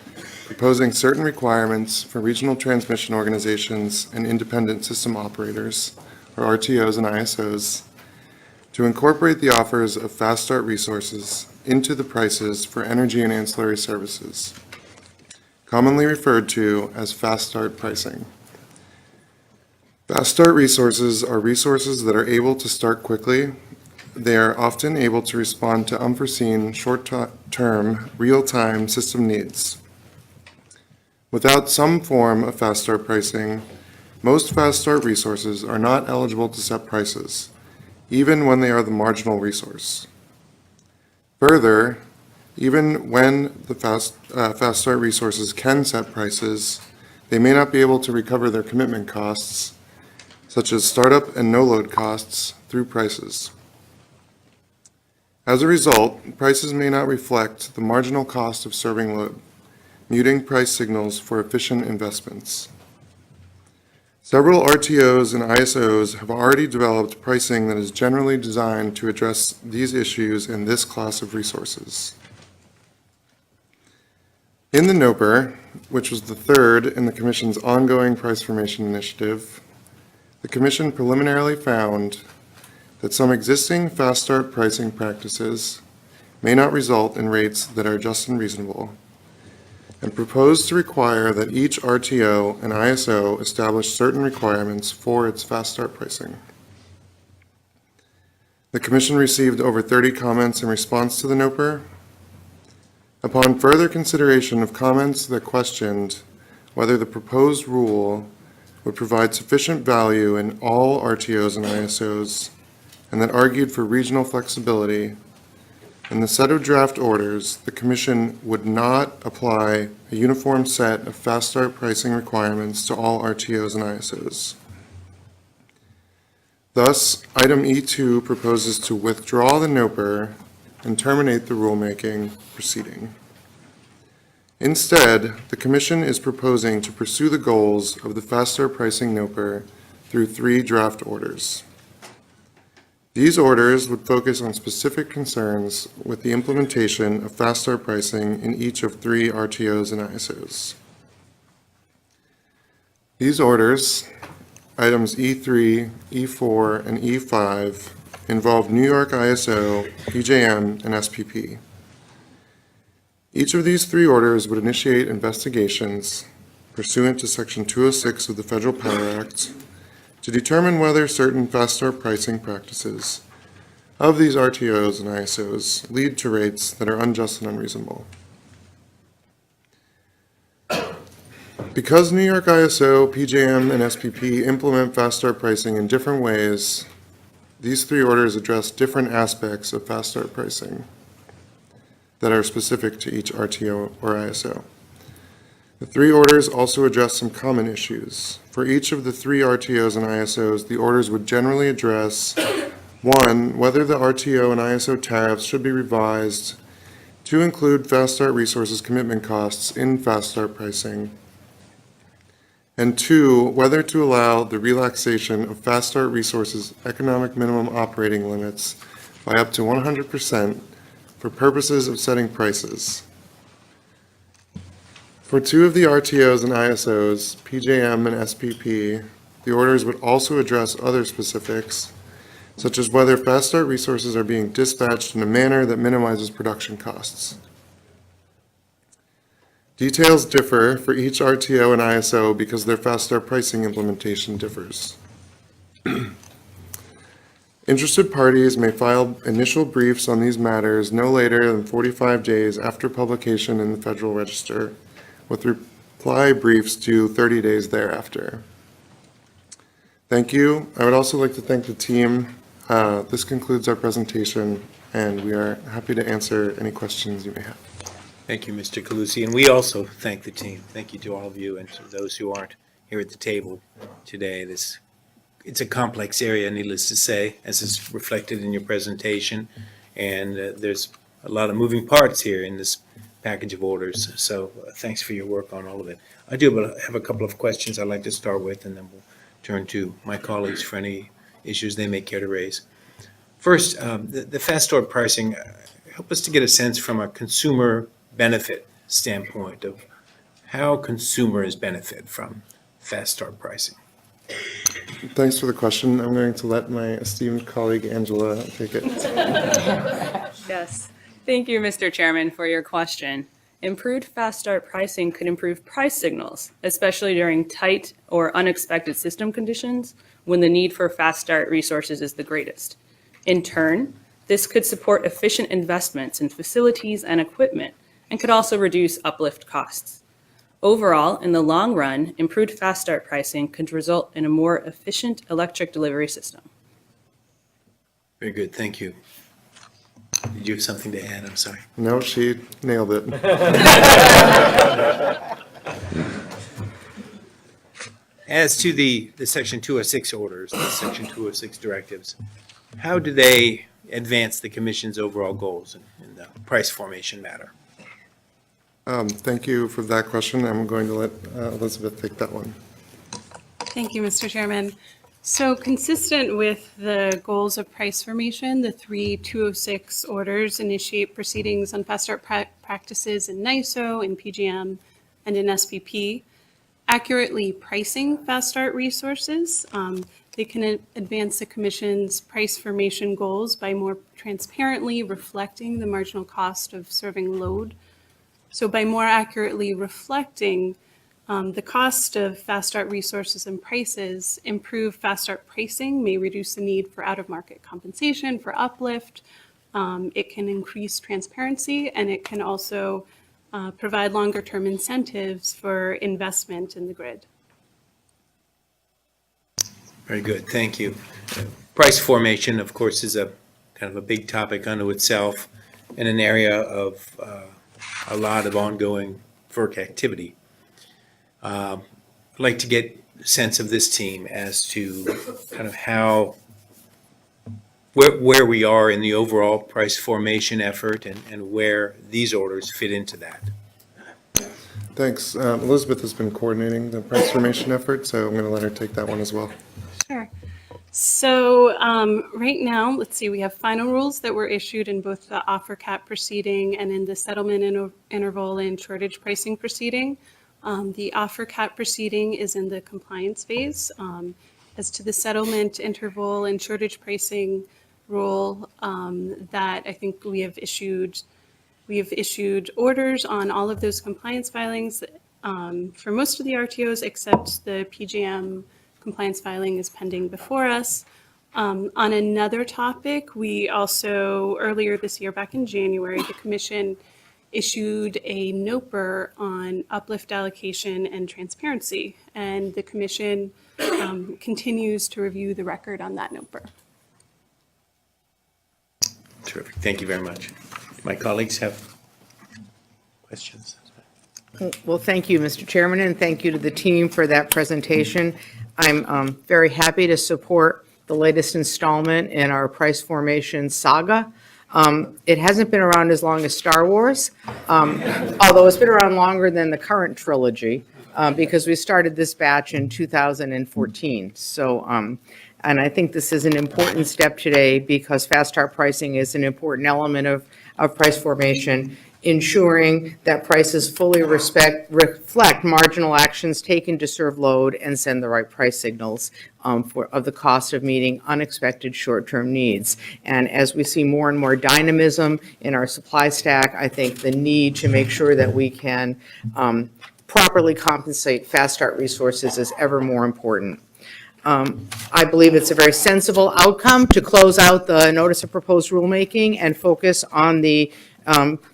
proposing certain requirements for regional transmission organizations and independent system operators, or RTOs and ISOs, to incorporate the offers of Fast Start resources into the prices for energy and ancillary services, commonly referred to as Fast Start pricing. Fast Start resources are resources that are able to start quickly. They are often able to respond to unforeseen, short-term, real-time system needs. Without some form of Fast Start pricing, most Fast Start resources are not eligible to set prices, even when they are the marginal resource. Further, even when the Fast Start resources can set prices, they may not be able to recover their commitment costs, such as startup and no-load costs, through prices. As a result, prices may not reflect the marginal cost of serving load, muting price signals for efficient investments. Several RTOs and ISOs have already developed pricing that is generally designed to address these issues in this class of resources. In the NOPR, which was the third in the Commission's ongoing price formation initiative, the Commission preliminarily found that some existing Fast Start pricing practices may not result in rates that are just and reasonable, and proposed to require that each RTO and ISO establish certain requirements for its Fast Start pricing. The Commission received over 30 comments in response to the NOPR. Upon further consideration of comments that questioned whether the proposed rule would provide sufficient value in all RTOs and ISOs, and that argued for regional flexibility, in the set of draft orders, the Commission would not apply a uniform set of Fast Start pricing requirements to all RTOs and ISOs. Thus, item E2 proposes to withdraw the NOPR and terminate the rulemaking proceeding. Instead, the Commission is proposing to pursue the goals of the Fast Start pricing NOPR through 3 draft orders. These orders would focus on specific concerns with the implementation of Fast Start pricing in each of 3 RTOs and ISOs. These orders, items E3, E4, and E5, involve New York ISO, PJM, and SPP. Each of these 3 orders would initiate investigations pursuant to Section 206 of the Federal Power Act to determine whether certain Fast Start pricing practices of these RTOs and ISOs lead to rates that are unjust and unreasonable. Because New York ISO, PJM, and SPP implement Fast Start pricing in different ways, these 3 orders address different aspects of Fast Start pricing that are specific to each RTO or ISO. The 3 orders also address some common issues. For each of the 3 RTOs and ISOs, the orders would generally address, 1, whether the RTO and ISO tariffs should be revised to include Fast Start resources commitment costs in Fast Start pricing, and 2, whether to allow the relaxation of Fast Start resources economic minimum operating limits by up to 100% for purposes of setting prices. For 2 of the RTOs and ISOs, PJM and SPP, the orders would also address other specifics, such as whether Fast Start resources are being dispatched in a manner that minimizes production costs. Details differ for each RTO and ISO because their Fast Start pricing implementation differs. Interested parties may file initial briefs on these matters no later than 45 days after publication in the Federal Register, with reply briefs due 30 days thereafter. Thank you. I would also like to thank the team. This concludes our presentation, and we are happy to answer any questions you may have. Thank you, Mr. Calusi, and we also thank the team. Thank you to all of you and to those who aren't here at the table today. It's a complex area, needless to say, as is reflected in your presentation, and there's a lot of moving parts here in this package of orders, so thanks for your work on all of it. I do have a couple of questions I'd like to start with, and then turn to my colleagues for any issues they may care to raise. First, the fast start pricing, help us to get a sense from a consumer benefit standpoint of how consumers benefit from fast start pricing. Thanks for the question. I'm going to let my esteemed colleague Angela take it. Yes. Thank you, Mr. Chairman, for your question. Improved fast start pricing could improve price signals, especially during tight or unexpected system conditions when the need for fast start resources is the greatest. In turn, this could support efficient investments in facilities and equipment and could also reduce uplift costs. Overall, in the long run, improved fast start pricing could result in a more efficient electric delivery system. Very good, thank you. Did you have something to add? I'm sorry. No, she nailed it. As to the Section 206 orders, the Section 206 directives, how do they advance the Commission's overall goals in the price formation matter? Thank you for that question. I'm going to let Elizabeth take that one. Thank you, Mr. Chairman. So consistent with the goals of price formation, the three 206 orders initiate proceedings on fast start practices in NISO, in PGM, and in SPP. Accurately pricing fast start resources, they can advance the Commission's price formation goals by more transparently reflecting the marginal cost of serving load. So by more accurately reflecting the cost of fast start resources and prices, improved fast start pricing may reduce the need for out-of-market compensation for uplift. It can increase transparency, and it can also provide longer-term incentives for investment in the grid. Very good, thank you. Price formation, of course, is a kind of a big topic unto itself in an area of a lot of ongoing FERC activity. I'd like to get a sense of this team as to kind of how, where we are in the overall price formation effort and where these orders fit into that. Thanks. Elizabeth has been coordinating the price formation effort, so I'm going to let her take that one as well. Sure. So right now, let's see, we have final rules that were issued in both the offer cap proceeding and in the settlement interval and shortage pricing proceeding. The offer cap proceeding is in the compliance phase. As to the settlement interval and shortage pricing rule, that I think we have issued orders on all of those compliance filings for most of the RTOs, except the PJM compliance filing is pending before us. On another topic, we also, earlier this year, back in January, the Commission issued a NOPR on uplift allocation and transparency, and the Commission continues to review the record on that NOPR. Terrific, thank you very much. My colleagues have questions? Well, thank you, Mr. Chairman, and thank you to the team for that presentation. I'm very happy to support the latest installment in our price formation saga. It hasn't been around as long as Star Wars, although it's been around longer than the current trilogy, because we started this batch in 2014. So, and I think this is an important step today because fast start pricing is an important element of price formation, ensuring that prices fully reflect marginal actions taken to serve load and send the right price signals of the cost of meeting unexpected short-term needs. And as we see more and more dynamism in our supply stack, I think the need to make sure that we can properly compensate fast start resources is ever more important. I believe it's a very sensible outcome to close out the notice of proposed rulemaking and focus on the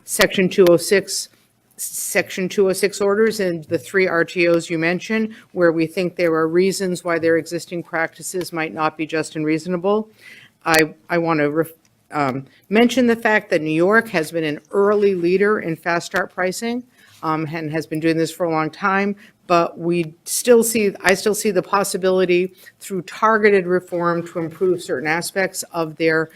Section 206 orders and the three RTOs you mentioned, where we think there are reasons why their existing practices might not be just and reasonable. I want to mention the fact that New York has been an early leader in fast start pricing and has been doing this for a long time, but I still see the possibility through targeted reform to improve certain aspects of their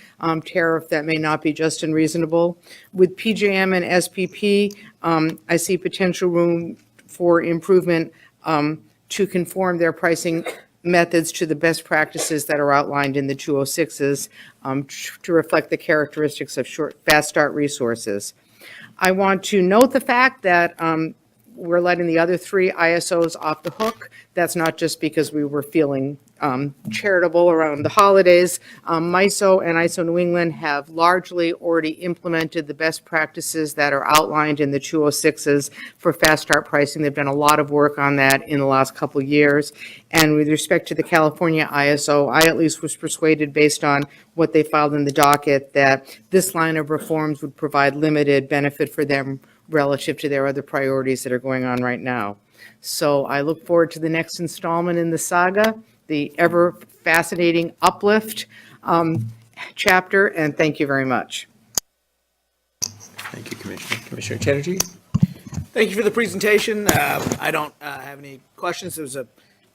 tariff that may not be just and reasonable. With PJM and SPP, I see potential room for improvement to conform their pricing methods to the best practices that are outlined in the 206s to reflect the characteristics of fast start resources. I want to note the fact that we're letting the other 3 ISOs off the hook. That's not just because we were feeling charitable around the holidays. MISO and ISO New England have largely already implemented the best practices that are outlined in the 206s for fast start pricing. They've done a lot of work on that in the last couple of years. And with respect to the California ISO, I at least was persuaded based on what they filed in the docket that this line of reforms would provide limited benefit for them relative to their other priorities that are going on right now. So I look forward to the next installment in the saga, the ever fascinating Uplift chapter, and thank you very much. Thank you, Commissioner. Commissioner Chatterjee? Thank you for the presentation. I don't have any questions. It was a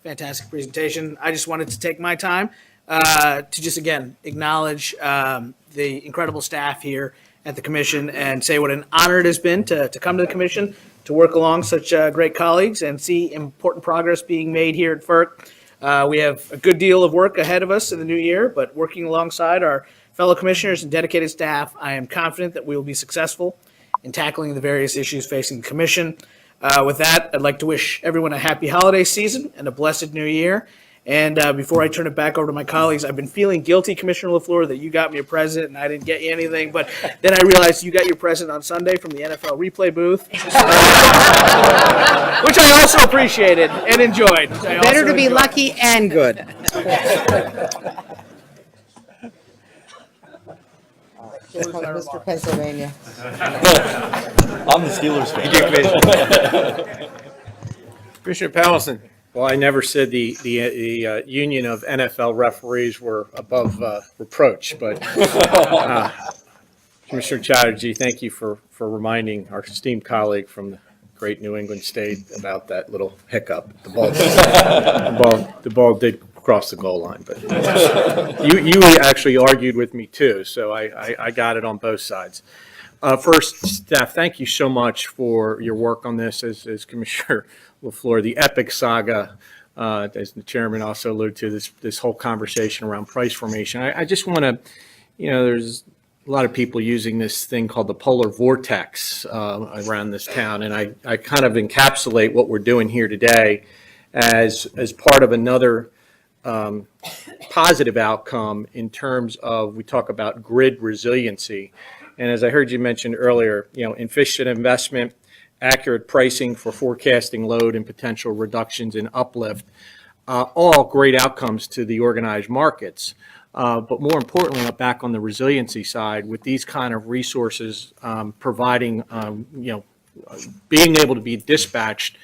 fantastic presentation. I just wanted to take my time to just, again, acknowledge the incredible staff here at the commission and say what an honor it has been to come to the commission, to work along such great colleagues and see important progress being made here at FERC. We have a good deal of work ahead of us in the new year, but working alongside our fellow commissioners and dedicated staff, I am confident that we will be successful in tackling the various issues facing the commission. With that, I'd like to wish everyone a happy holiday season and a blessed new year. And before I turn it back over to my colleagues, I've been feeling guilty, Commissioner LaFleur, that you got me a present and I didn't get you anything. But then I realized you got your present on Sunday from the NFL replay booth, which I also appreciated and enjoyed. Better to be lucky and good. Mr. Pennsylvania. I'm the Steelers fan. Commissioner Powelson. Well, I never said the union of NFL referees were above reproach, but Commissioner Chatterjee, thank you for reminding our esteemed colleague from the great New England State about that little hiccup. The ball did cross the goal line, but you actually argued with me too, so I got it on both sides. First, staff, thank you so much for your work on this, as Commissioner LaFleur, the epic saga, as the chairman also alluded to, this whole conversation around price formation. I just want to, there's a lot of people using this thing called the polar vortex around this town, and I kind of encapsulate what we're doing here today as part of another positive outcome in terms of, we talk about grid resiliency. And as I heard you mention earlier, efficient investment, accurate pricing for forecasting load and potential reductions in uplift, all great outcomes to the organized markets. But more importantly, back on the resiliency side, with these kind of resources providing, being able to be dispatched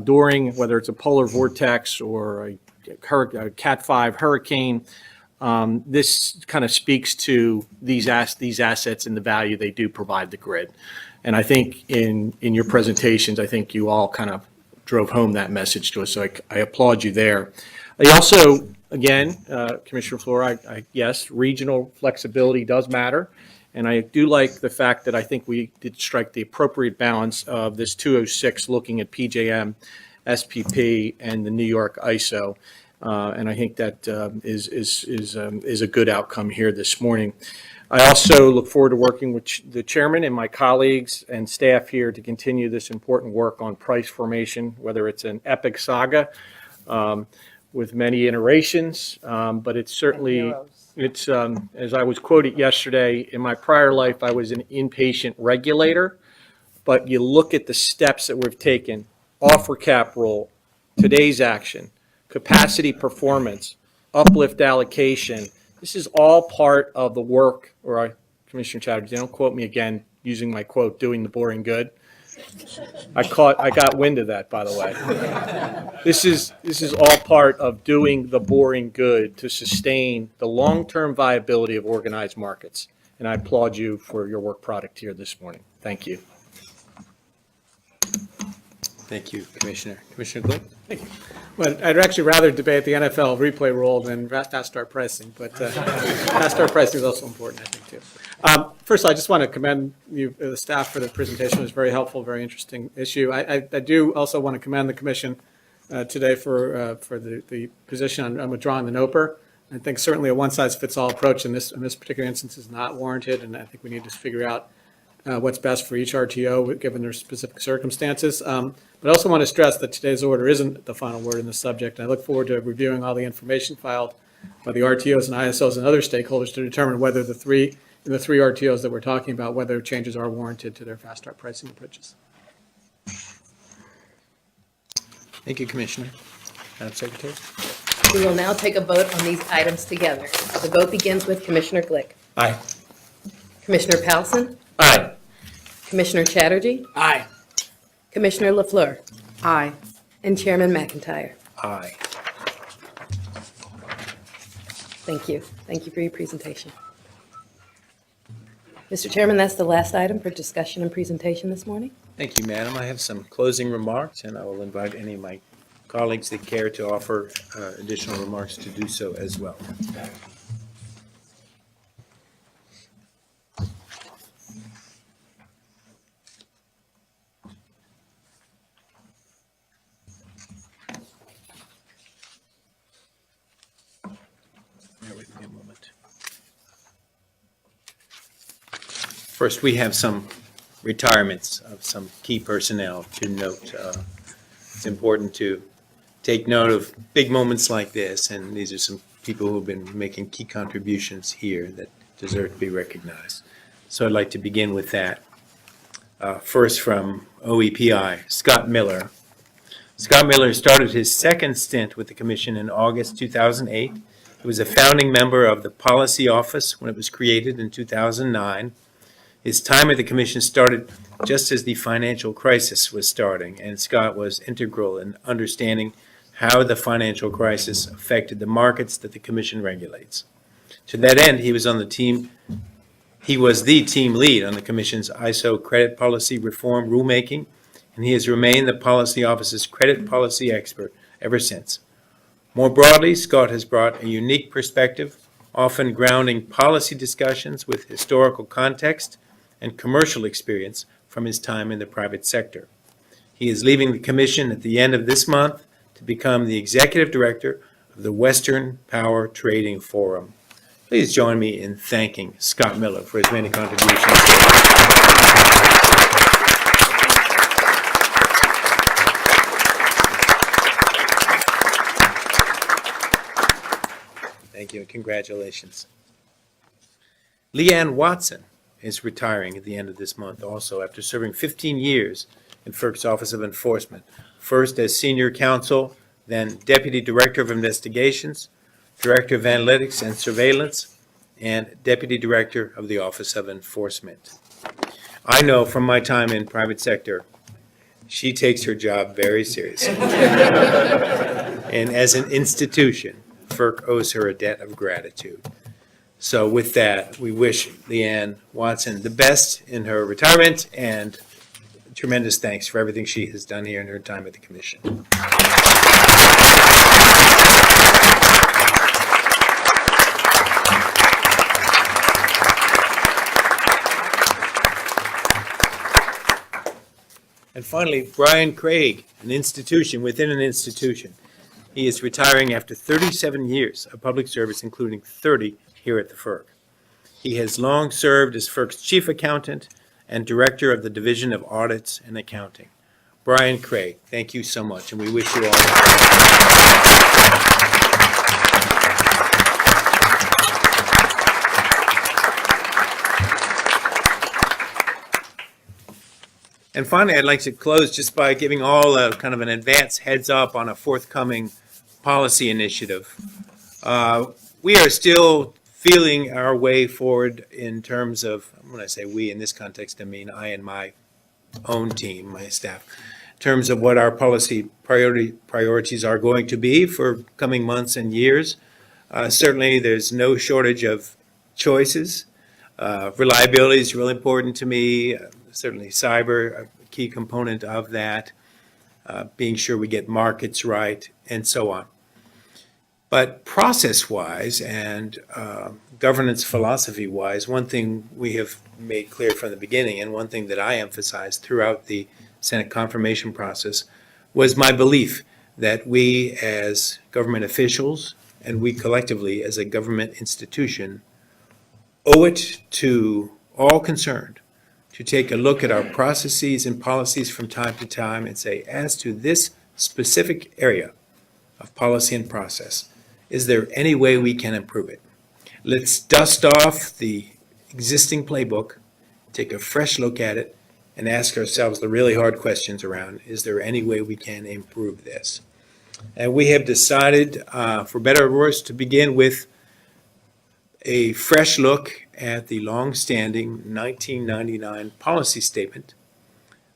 during, whether it's a polar vortex or a Cat 5 hurricane, this kind of speaks to these assets and the value they do provide the grid. And I think in your presentations, I think you all kind of drove home that message to us. So I applaud you there. I also, again, Commissioner LaFleur, yes, regional flexibility does matter. And I do like the fact that I think we did strike the appropriate balance of this 206 looking at PJM, SPP, and the New York ISO. And I think that is a good outcome here this morning. I also look forward to working with the chairman and my colleagues and staff here to continue this important work on price formation, whether it's an epic saga with many iterations, but it's certainly, as I was quoted yesterday, in my prior life, I was an inpatient regulator, but you look at the steps that we've taken, offer cap rule, today's action, capacity performance, uplift allocation. This is all part of the work, Commissioner Chatterjee, don't quote me again using my quote, doing the boring good. I got wind of that, by the way. This is all part of doing the boring good to sustain the long-term viability of organized markets. And I applaud you for your work product here this morning. Thank you. Thank you, Commissioner. Commissioner Glick? Thank you. Well, I'd actually rather debate the NFL replay rule than fast start pricing, but fast start pricing is also important, I think, too. First, I just want to commend you, the staff, for the presentation. It was very helpful, very interesting issue. I do also want to commend the commission today for the position on withdrawing the NOPR. I think certainly a one-size-fits-all approach in this particular instance is not warranted, and I think we need to figure out what's best for each RTO, given their specific circumstances. But I also want to stress that today's order isn't the final word in the subject. I look forward to reviewing all the information filed by the RTOs and ISOs and other stakeholders to determine whether the three RTOs that we're talking about, whether changes are warranted to their fast start pricing approaches. Thank you, Commissioner. Madam Secretary? We will now take a vote on these items together. The vote begins with Commissioner Glick. Aye. Commissioner Powelson. Aye. Commissioner Chatterjee. Aye. Commissioner LaFleur. Aye. And Chairman McIntyre. Aye. Thank you. Thank you for your presentation. Mr. Chairman, that's the last item for discussion and presentation this morning. Thank you, Madam. I have some closing remarks, and I will invite any of my colleagues that care to offer additional remarks to do so as well. Bear with me a moment. First, we have some retirements of some key personnel to note. It's important to take note of big moments like this, and these are some people who have been making key contributions here that deserve to be recognized. So I'd like to begin with that. First, from OEPI, Scott Miller. Scott Miller started his second stint with the Commission in August 2008. He was a founding member of the Policy Office when it was created in 2009. His time at the Commission started just as the financial crisis was starting, and Scott was integral in understanding how the financial crisis affected the markets that the Commission regulates. To that end, he was the team lead on the Commission's ISO credit policy reform rulemaking, and he has remained the Policy Office's credit policy expert ever since. More broadly, Scott has brought a unique perspective, often grounding policy discussions with historical context and commercial experience from his time in the private sector. He is leaving the Commission at the end of this month to become the Executive Director of the Western Power Trading Forum. Please join me in thanking Scott Miller for his many contributions. Thank you and congratulations. Leanne Watson is retiring at the end of this month also after serving 15 years in FERC's Office of Enforcement, first as Senior Counsel, then Deputy Director of Investigations, Director of Analytics and Surveillance, and Deputy Director of the Office of Enforcement. I know from my time in private sector, she takes her job very seriously. And as an institution, FERC owes her a debt of gratitude. So with that, we wish Leanne Watson the best in her retirement and tremendous thanks for everything she has done here in her time at the Commission. And finally, Brian Craig, an institution within an institution. He is retiring after 37 years of public service, including 30 here at the FERC. He has long served as FERC's Chief Accountant and Director of the Division of Audits and Accounting. Brian Craig, thank you so much, and we wish you all the best. And finally, I'd like to close just by giving all a kind of an advance heads up on a forthcoming policy initiative. We are still feeling our way forward in terms of, when I say we in this context, I mean I and my own team, my staff, in terms of what our policy priorities are going to be for coming months and years. Certainly, there's no shortage of choices. Reliability is really important to me. Certainly cyber, a key component of that, being sure we get markets right, and so on. But process-wise and governance philosophy-wise, one thing we have made clear from the beginning, and one thing that I emphasized throughout the Senate confirmation process, was my belief that we as government officials and we collectively as a government institution owe it to all concerned to take a look at our processes and policies from time to time and say, as to this specific area of policy and process, is there any way we can improve it? Let's dust off the existing playbook, take a fresh look at it, and ask ourselves the really hard questions around, is there any way we can improve this? And we have decided, for better or worse, to begin with a fresh look at the long-standing 1999 policy statement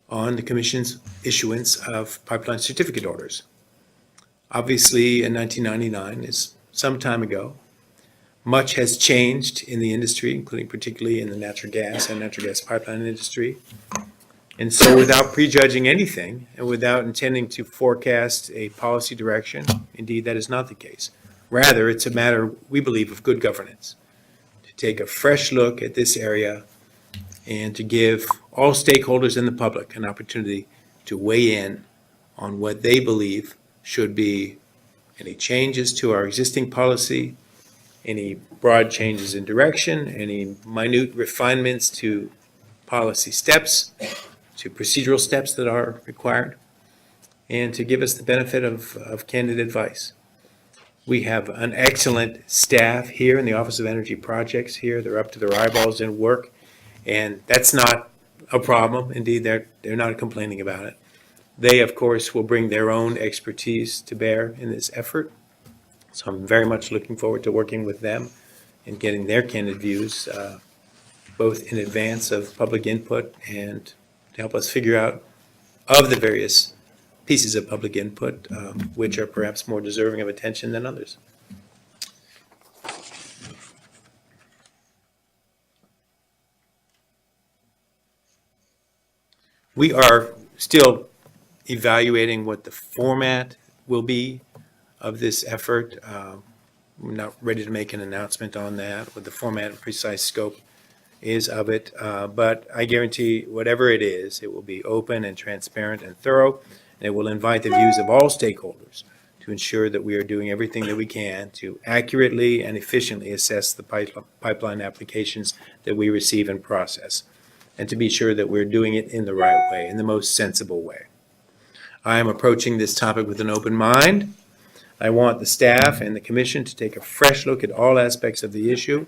on the Commission's issuance of pipeline certificate orders. Obviously, in 1999 is some time ago. Much has changed in the industry, including particularly in the natural gas and natural gas pipeline industry. And so without prejudging anything and without intending to forecast a policy direction, indeed that is not the case. Rather, it's a matter, we believe, of good governance, to take a fresh look at this area and to give all stakeholders in the public an opportunity to weigh in on what they believe should be any changes to our existing policy, any broad changes in direction, any minute refinements to policy steps, to procedural steps that are required, and to give us the benefit of candid advice. We have an excellent staff here in the Office of Energy Projects here. They're up to their eyeballs in work, and that's not a problem. Indeed, they're not complaining about it. They, of course, will bring their own expertise to bear in this effort. So I'm very much looking forward to working with them and getting their candid views, both in advance of public input and to help us figure out of the various pieces of public input, which are perhaps more deserving of attention than others. We are still evaluating what the format will be of this effort. We're not ready to make an announcement on that, what the format and precise scope is of it, but I guarantee whatever it is, it will be open and transparent and thorough, and it will invite the views of all stakeholders to ensure that we are doing everything that we can to accurately and efficiently assess the pipeline applications that we receive and process, and to be sure that we're doing it in the right way, in the most sensible way. I am approaching this topic with an open mind. I want the staff and the commission to take a fresh look at all aspects of the issue.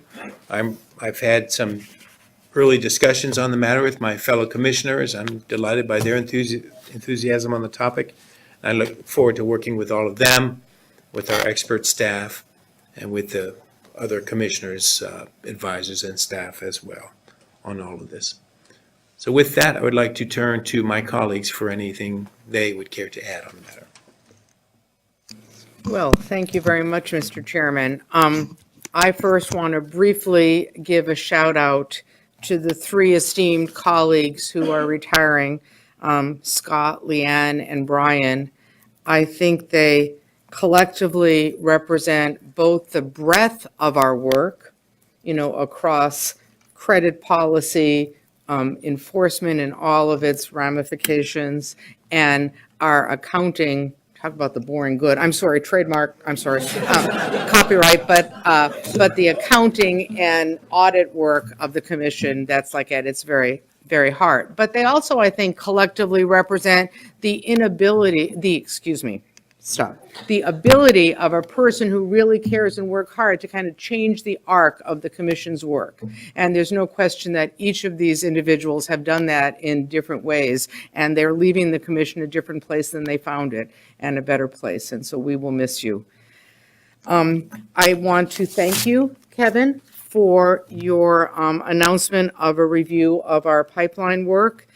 I've had some early discussions on the matter with my fellow commissioners. I'm delighted by their enthusiasm on the topic. I look forward to working with all of them, with our expert staff, and with the other commissioners, advisors, and staff as well on all of this. So with that, I would like to turn to my colleagues for anything they would care to add on the matter. Well, thank you very much, Mr. Chairman. I first want to briefly give a shout out to the three esteemed colleagues who are retiring, Scott, Leanne, and Brian. I think they collectively represent both the breadth of our work, across credit policy, enforcement and all of its ramifications, and our accounting. Talk about the boring good. I'm sorry, trademark. I'm sorry, copyright. But the accounting and audit work of the commission, that's like at its very, very heart. But they also, I think, collectively represent the ability of a person who really cares and work hard to kind of change the arc of the commission's work. And there's no question that each of these individuals have done that in different ways, and they're leaving the commission a different place than they found it, and a better place. And so we will miss you. I want to thank you, Kevin, for your announcement of a review of our pipeline work.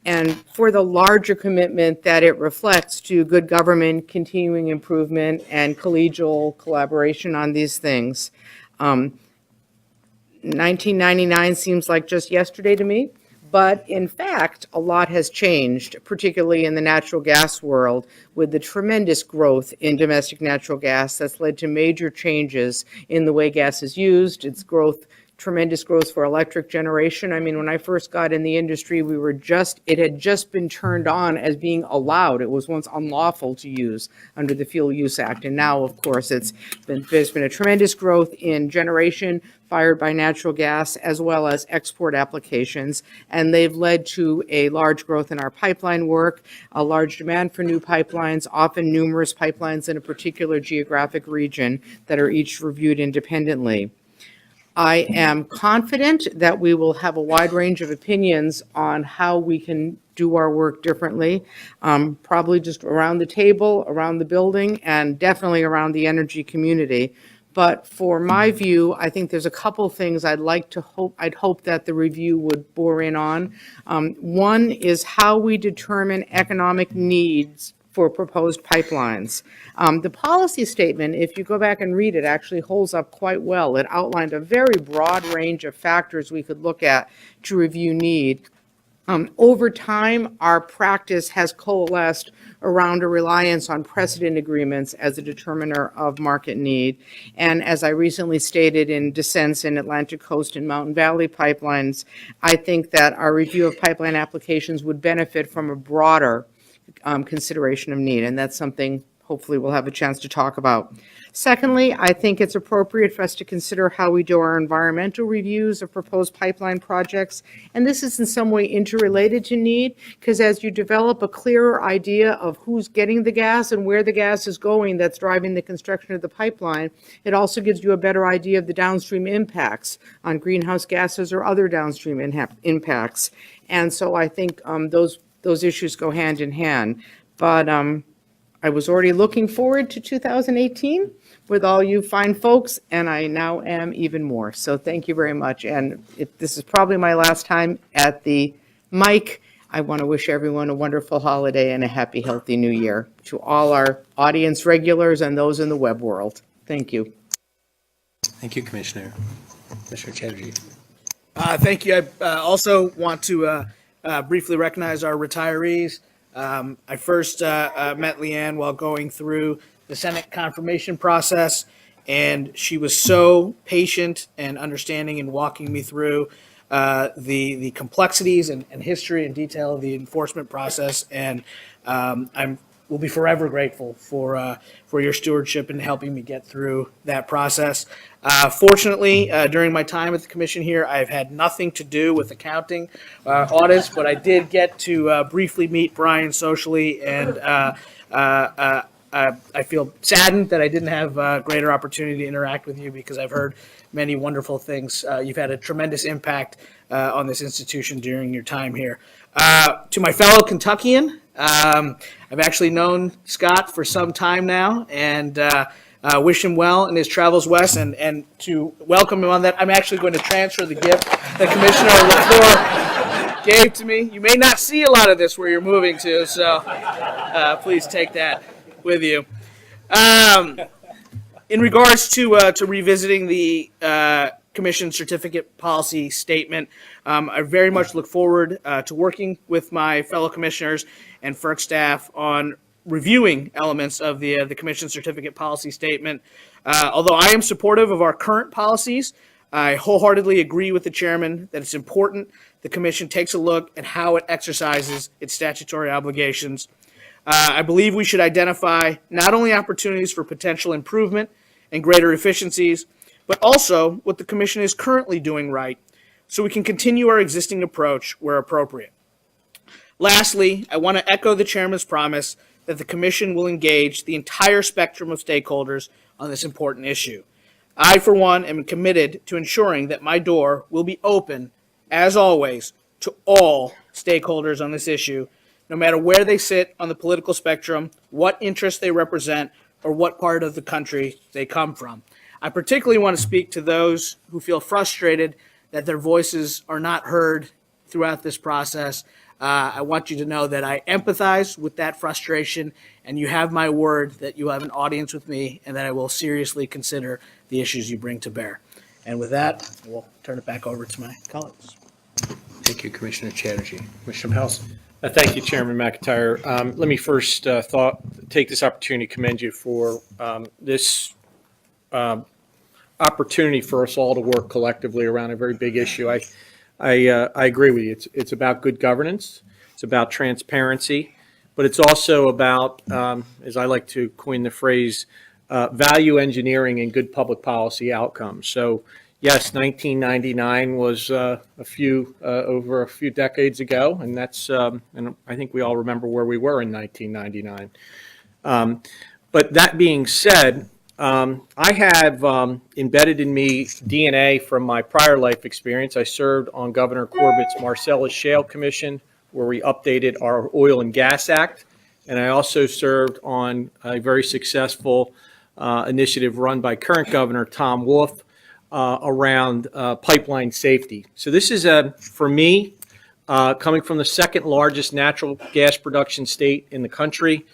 And for the larger commitment that it reflects to good government, continuing improvement, and collegial collaboration on these things. 1999 seems like just yesterday to me, but in fact, a lot has changed, particularly in the natural gas world, with the tremendous growth in domestic natural gas that's led to major changes in the way gas is used, its growth tremendous growth for electric generation. I mean, when I first got in the industry, it had just been turned on as being allowed. It was once unlawful to use under the Fuel Use Act. And now, of course, there's been a tremendous growth in generation fired by natural gas as well as export applications. And they've led to a large growth in our pipeline work, a large demand for new pipelines, often numerous pipelines in a particular geographic region that are each reviewed independently. I am confident that we will have a wide range of opinions on how we can do our work differently, probably just around the table, around the building, and definitely around the energy community. But for my view, I think there's a couple things I'd hope that the review would bore in on. One is how we determine economic needs for proposed pipelines. The policy statement, if you go back and read it, actually holds up quite well. It outlined a very broad range of factors we could look at to review need. Over time, our practice has coalesced around a reliance on precedent agreements as a determiner of market need. And as I recently stated in dissents in Atlantic Coast and Mountain Valley pipelines, I think that our review of pipeline applications would benefit from a broader consideration of need, and that's something hopefully we'll have a chance to talk about. Secondly, I think it's appropriate for us to consider how we do our environmental reviews of proposed pipeline projects, and this is in some way interrelated to need, because as you develop a clearer idea of who's getting the gas and where the gas is going that's driving the construction of the pipeline, it also gives you a better idea of the downstream impacts on greenhouse gases or other downstream impacts. And so I think those issues go hand in hand. But I was already looking forward to 2018 with all you fine folks, and I now am even more. So thank you very much. And this is probably my last time at the mic. I want to wish everyone a wonderful holiday and a happy, healthy new year to all our audience regulars and those in the web world. Thank you. Thank you, Commissioner. Commissioner Chatterjee. Thank you. I also want to briefly recognize our retirees. I first met Leanne while going through the Senate confirmation process, and she was so patient and understanding in walking me through the complexities and history and detail of the enforcement process. And will be forever grateful for your stewardship in helping me get through that process. Fortunately, during my time at the commission here, I've had nothing to do with accounting audits, but I did get to briefly meet Brian socially, and I feel saddened that I didn't have a greater opportunity to interact with you, because I've heard many wonderful things. You've had a tremendous impact on this institution during your time here. To my fellow Kentuckian, I've actually known Scott for some time now, and wish him well in his travels west, and to welcome him on that, I'm actually going to transfer the gift that Commissioner LaFleur gave to me. You may not see a lot of this where you're moving to, so please take that with you. In regards to revisiting the Commission Certificate Policy Statement, I very much look forward to working with my fellow commissioners and FERC staff on reviewing elements of the Commission Certificate Policy Statement. Although I am supportive of our current policies, I wholeheartedly agree with the chairman that it's important the Commission takes a look at how it exercises its statutory obligations. I believe we should identify not only opportunities for potential improvement and greater efficiencies, but also what the Commission is currently doing right, so we can continue our existing approach where appropriate. Lastly, I want to echo the chairman's promise that the Commission will engage the entire spectrum of stakeholders on this important issue. I, for one, am committed to ensuring that my door will be open, as always, to all stakeholders on this issue, no matter where they sit on the political spectrum, what interests they represent, or what part of the country they come from. I particularly want to speak to those who feel frustrated that their voices are not heard throughout this process. I want you to know that I empathize with that frustration, and you have my word that you have an audience with me, and that I will seriously consider the issues you bring to bear. And with that, we'll turn it back over to my colleagues. Thank you, Commissioner Chatterjee. Commissioner House. Thank you, Chairman McIntyre. Let me first take this opportunity to commend you for this opportunity for us all to work collectively around a very big issue. I agree with you. It's about good governance. It's about transparency, but it's also about, as I like to coin the phrase, value engineering and good public policy outcomes. So yes, 1999 was over a few decades ago, and and I think we all remember where we were in 1999. But that being said, I have embedded in me DNA from my prior life experience. I served on Governor Corbett's Marcellus Shale Commission, where we updated our Oil and Gas Act, and I also served on a very successful initiative run by current Governor Tom Wolf around pipeline safety. So this is, for me, coming from the second largest natural gas production state in the country,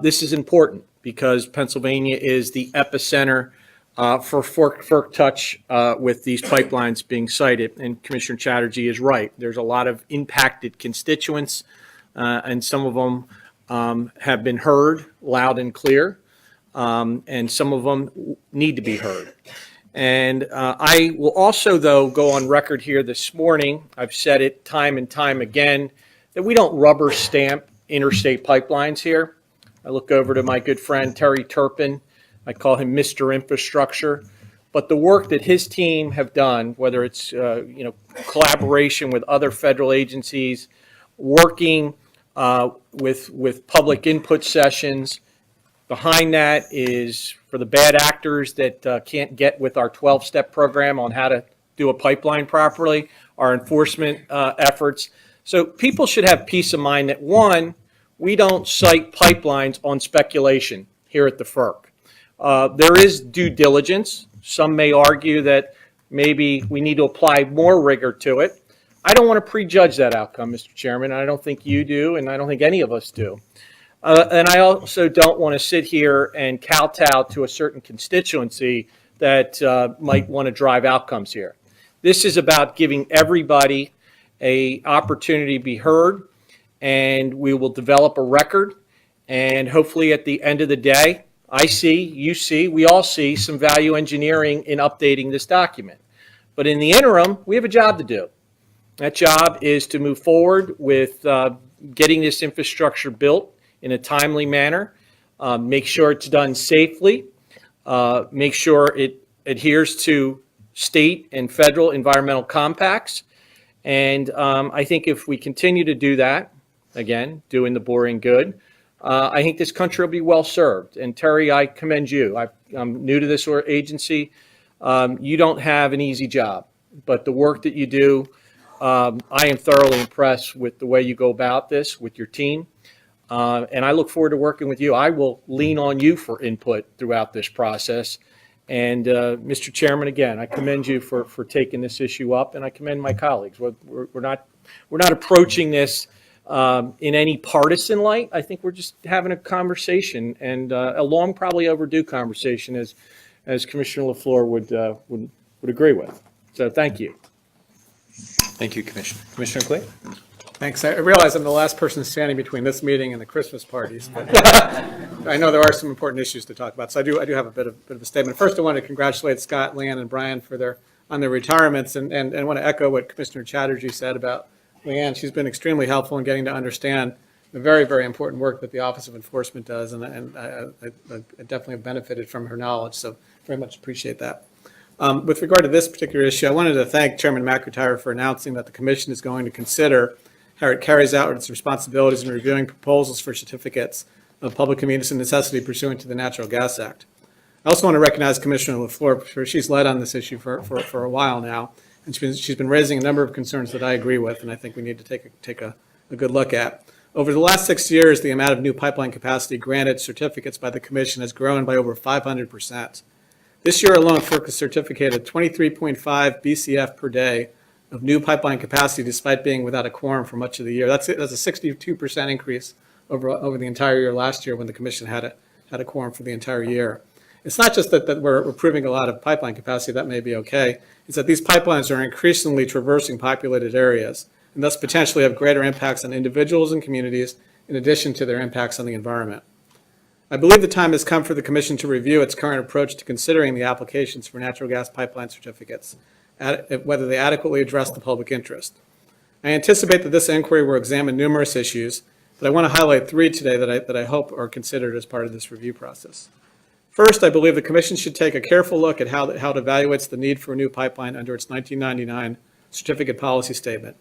this is important because Pennsylvania is the epicenter for FERC touch with these pipelines being cited. And Commissioner Chatterjee is right. There's a lot of impacted constituents, and some of them have been heard loud and clear, and some of them need to be heard. And I will also, though, go on record here this morning, I've said it time and time again, that we don't rubber stamp interstate pipelines here. I look over to my good friend Terry Turpin. I call him Mr. Infrastructure. But the work that his team have done, whether it's collaboration with other federal agencies, working with public input sessions, behind that is for the bad actors that can't get with our 12-step program on how to do a pipeline properly, our enforcement efforts. So people should have peace of mind that, one, we don't cite pipelines on speculation here at the FERC. There is due diligence. Some may argue that maybe we need to apply more rigor to it. I don't want to prejudge that outcome, Mr. Chairman. I don't think you do, and I don't think any of us do. And I also don't want to sit here and kowtow to a certain constituency that might want to drive outcomes here. This is about giving everybody an opportunity to be heard, and we will develop a record. And hopefully at the end of the day, I see, you see, we all see some value engineering in updating this document. But in the interim, we have a job to do. That job is to move forward with getting this infrastructure built in a timely manner, make sure it's done safely, make sure it adheres to state and federal environmental compacts. And I think if we continue to do that, again, doing the boring good, I think this country will be well served. And Terry, I commend you. I'm new to this agency. You don't have an easy job, but the work that you do, I am thoroughly impressed with the way you go about this with your team. And I look forward to working with you. I will lean on you for input throughout this process. And Mr. Chairman, again, I commend you for taking this issue up, and I commend my colleagues. We're not approaching this in any partisan light. I think we're just having a conversation, and a long, probably overdue conversation, as Commissioner LaFleur would agree with. So thank you. Thank you, Commissioner. Commissioner Clay? Thanks. I realize I'm the last person standing between this meeting and the Christmas parties, but I know there are some important issues to talk about. So I do have a bit of a statement. First, I want to congratulate Scott, Leanne, and Brian on their retirements, and I want to echo what Commissioner Chatterjee said about Leanne. She's been extremely helpful in getting to understand the very, very important work that the Office of Enforcement does, and I definitely have benefited from her knowledge. So very much appreciate that. With regard to this particular issue, I wanted to thank Chairman McIntyre for announcing that the Commission is going to consider how it carries out its responsibilities in reviewing proposals for certificates of public convenience and necessity pursuant to the Natural Gas Act. I also want to recognize Commissioner LaFleur, for she's led on this issue for a while now, and she's been raising a number of concerns that I agree with, and I think we need to take a good look at. Over the last 6 years, the amount of new pipeline capacity granted certificates by the Commission has grown by over 500%. This year alone, FERC has certificated 23.5 BCF per day of new pipeline capacity, despite being without a quorum for much of the year. That's a 62% increase over the entire year last year, when the Commission had a quorum for the entire year. It's not just that we're approving a lot of pipeline capacity, that may be okay. It's that these pipelines are increasingly traversing populated areas, and thus potentially have greater impacts on individuals and communities, in addition to their impacts on the environment. I believe the time has come for the Commission to review its current approach to considering the applications for natural gas pipeline certificates, whether they adequately address the public interest. I anticipate that this inquiry will examine numerous issues, but I want to highlight three today that I hope are considered as part of this review process. First, I believe the Commission should take a careful look at how it evaluates the need for a new pipeline under its 1999 certificate policy statement.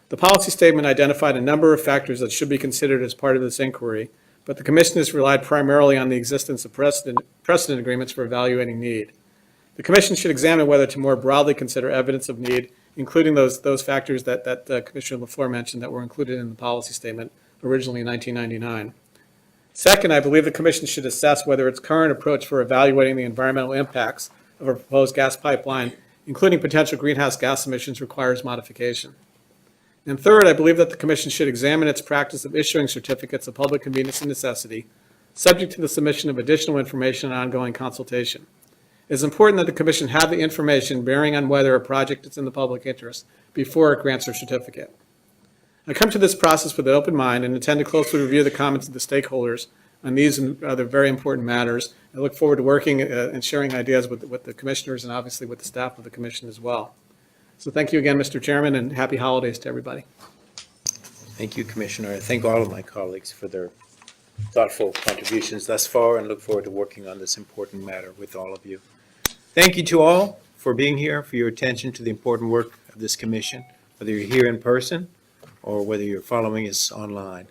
The policy statement identified a number of factors that should be considered as part of this inquiry, but the Commission has relied primarily on the existence of precedent agreements for evaluating need. The Commission should examine whether to more broadly consider evidence of need, including those factors that Commissioner LaFleur mentioned that were included in the policy statement originally in 1999. Second, I believe the Commission should assess whether its current approach for evaluating the environmental impacts of a proposed gas pipeline, including potential greenhouse gas emissions, requires modification. And third, I believe that the Commission should examine its practice of issuing certificates of public convenience and necessity, subject to the submission of additional information and ongoing consultation. It is important that the Commission have the information bearing on whether a project is in the public interest before it grants a certificate. I come to this process with an open mind and intend to closely review the comments of the stakeholders on these and other very important matters. I look forward to working and sharing ideas with the commissioners and obviously with the staff of the Commission as well. So thank you again, Mr. Chairman, and happy holidays to everybody. Thank you, Commissioner. I thank all of my colleagues for their thoughtful contributions thus far and look forward to working on this important matter with all of you. Thank you to all for being here, for your attention to the important work of this commission, whether you're here in person or whether you're following us online.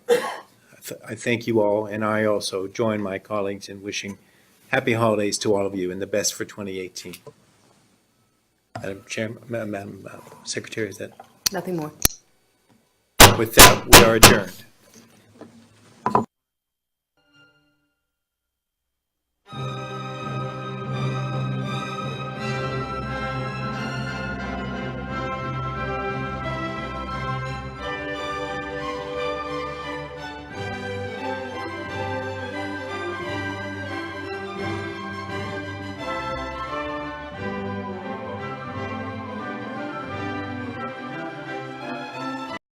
I thank you all, and I also join my colleagues in wishing happy holidays to all of you and the best for 2018. Madam Chairman, Madam Secretary, is that? Nothing more. With that, we are adjourned.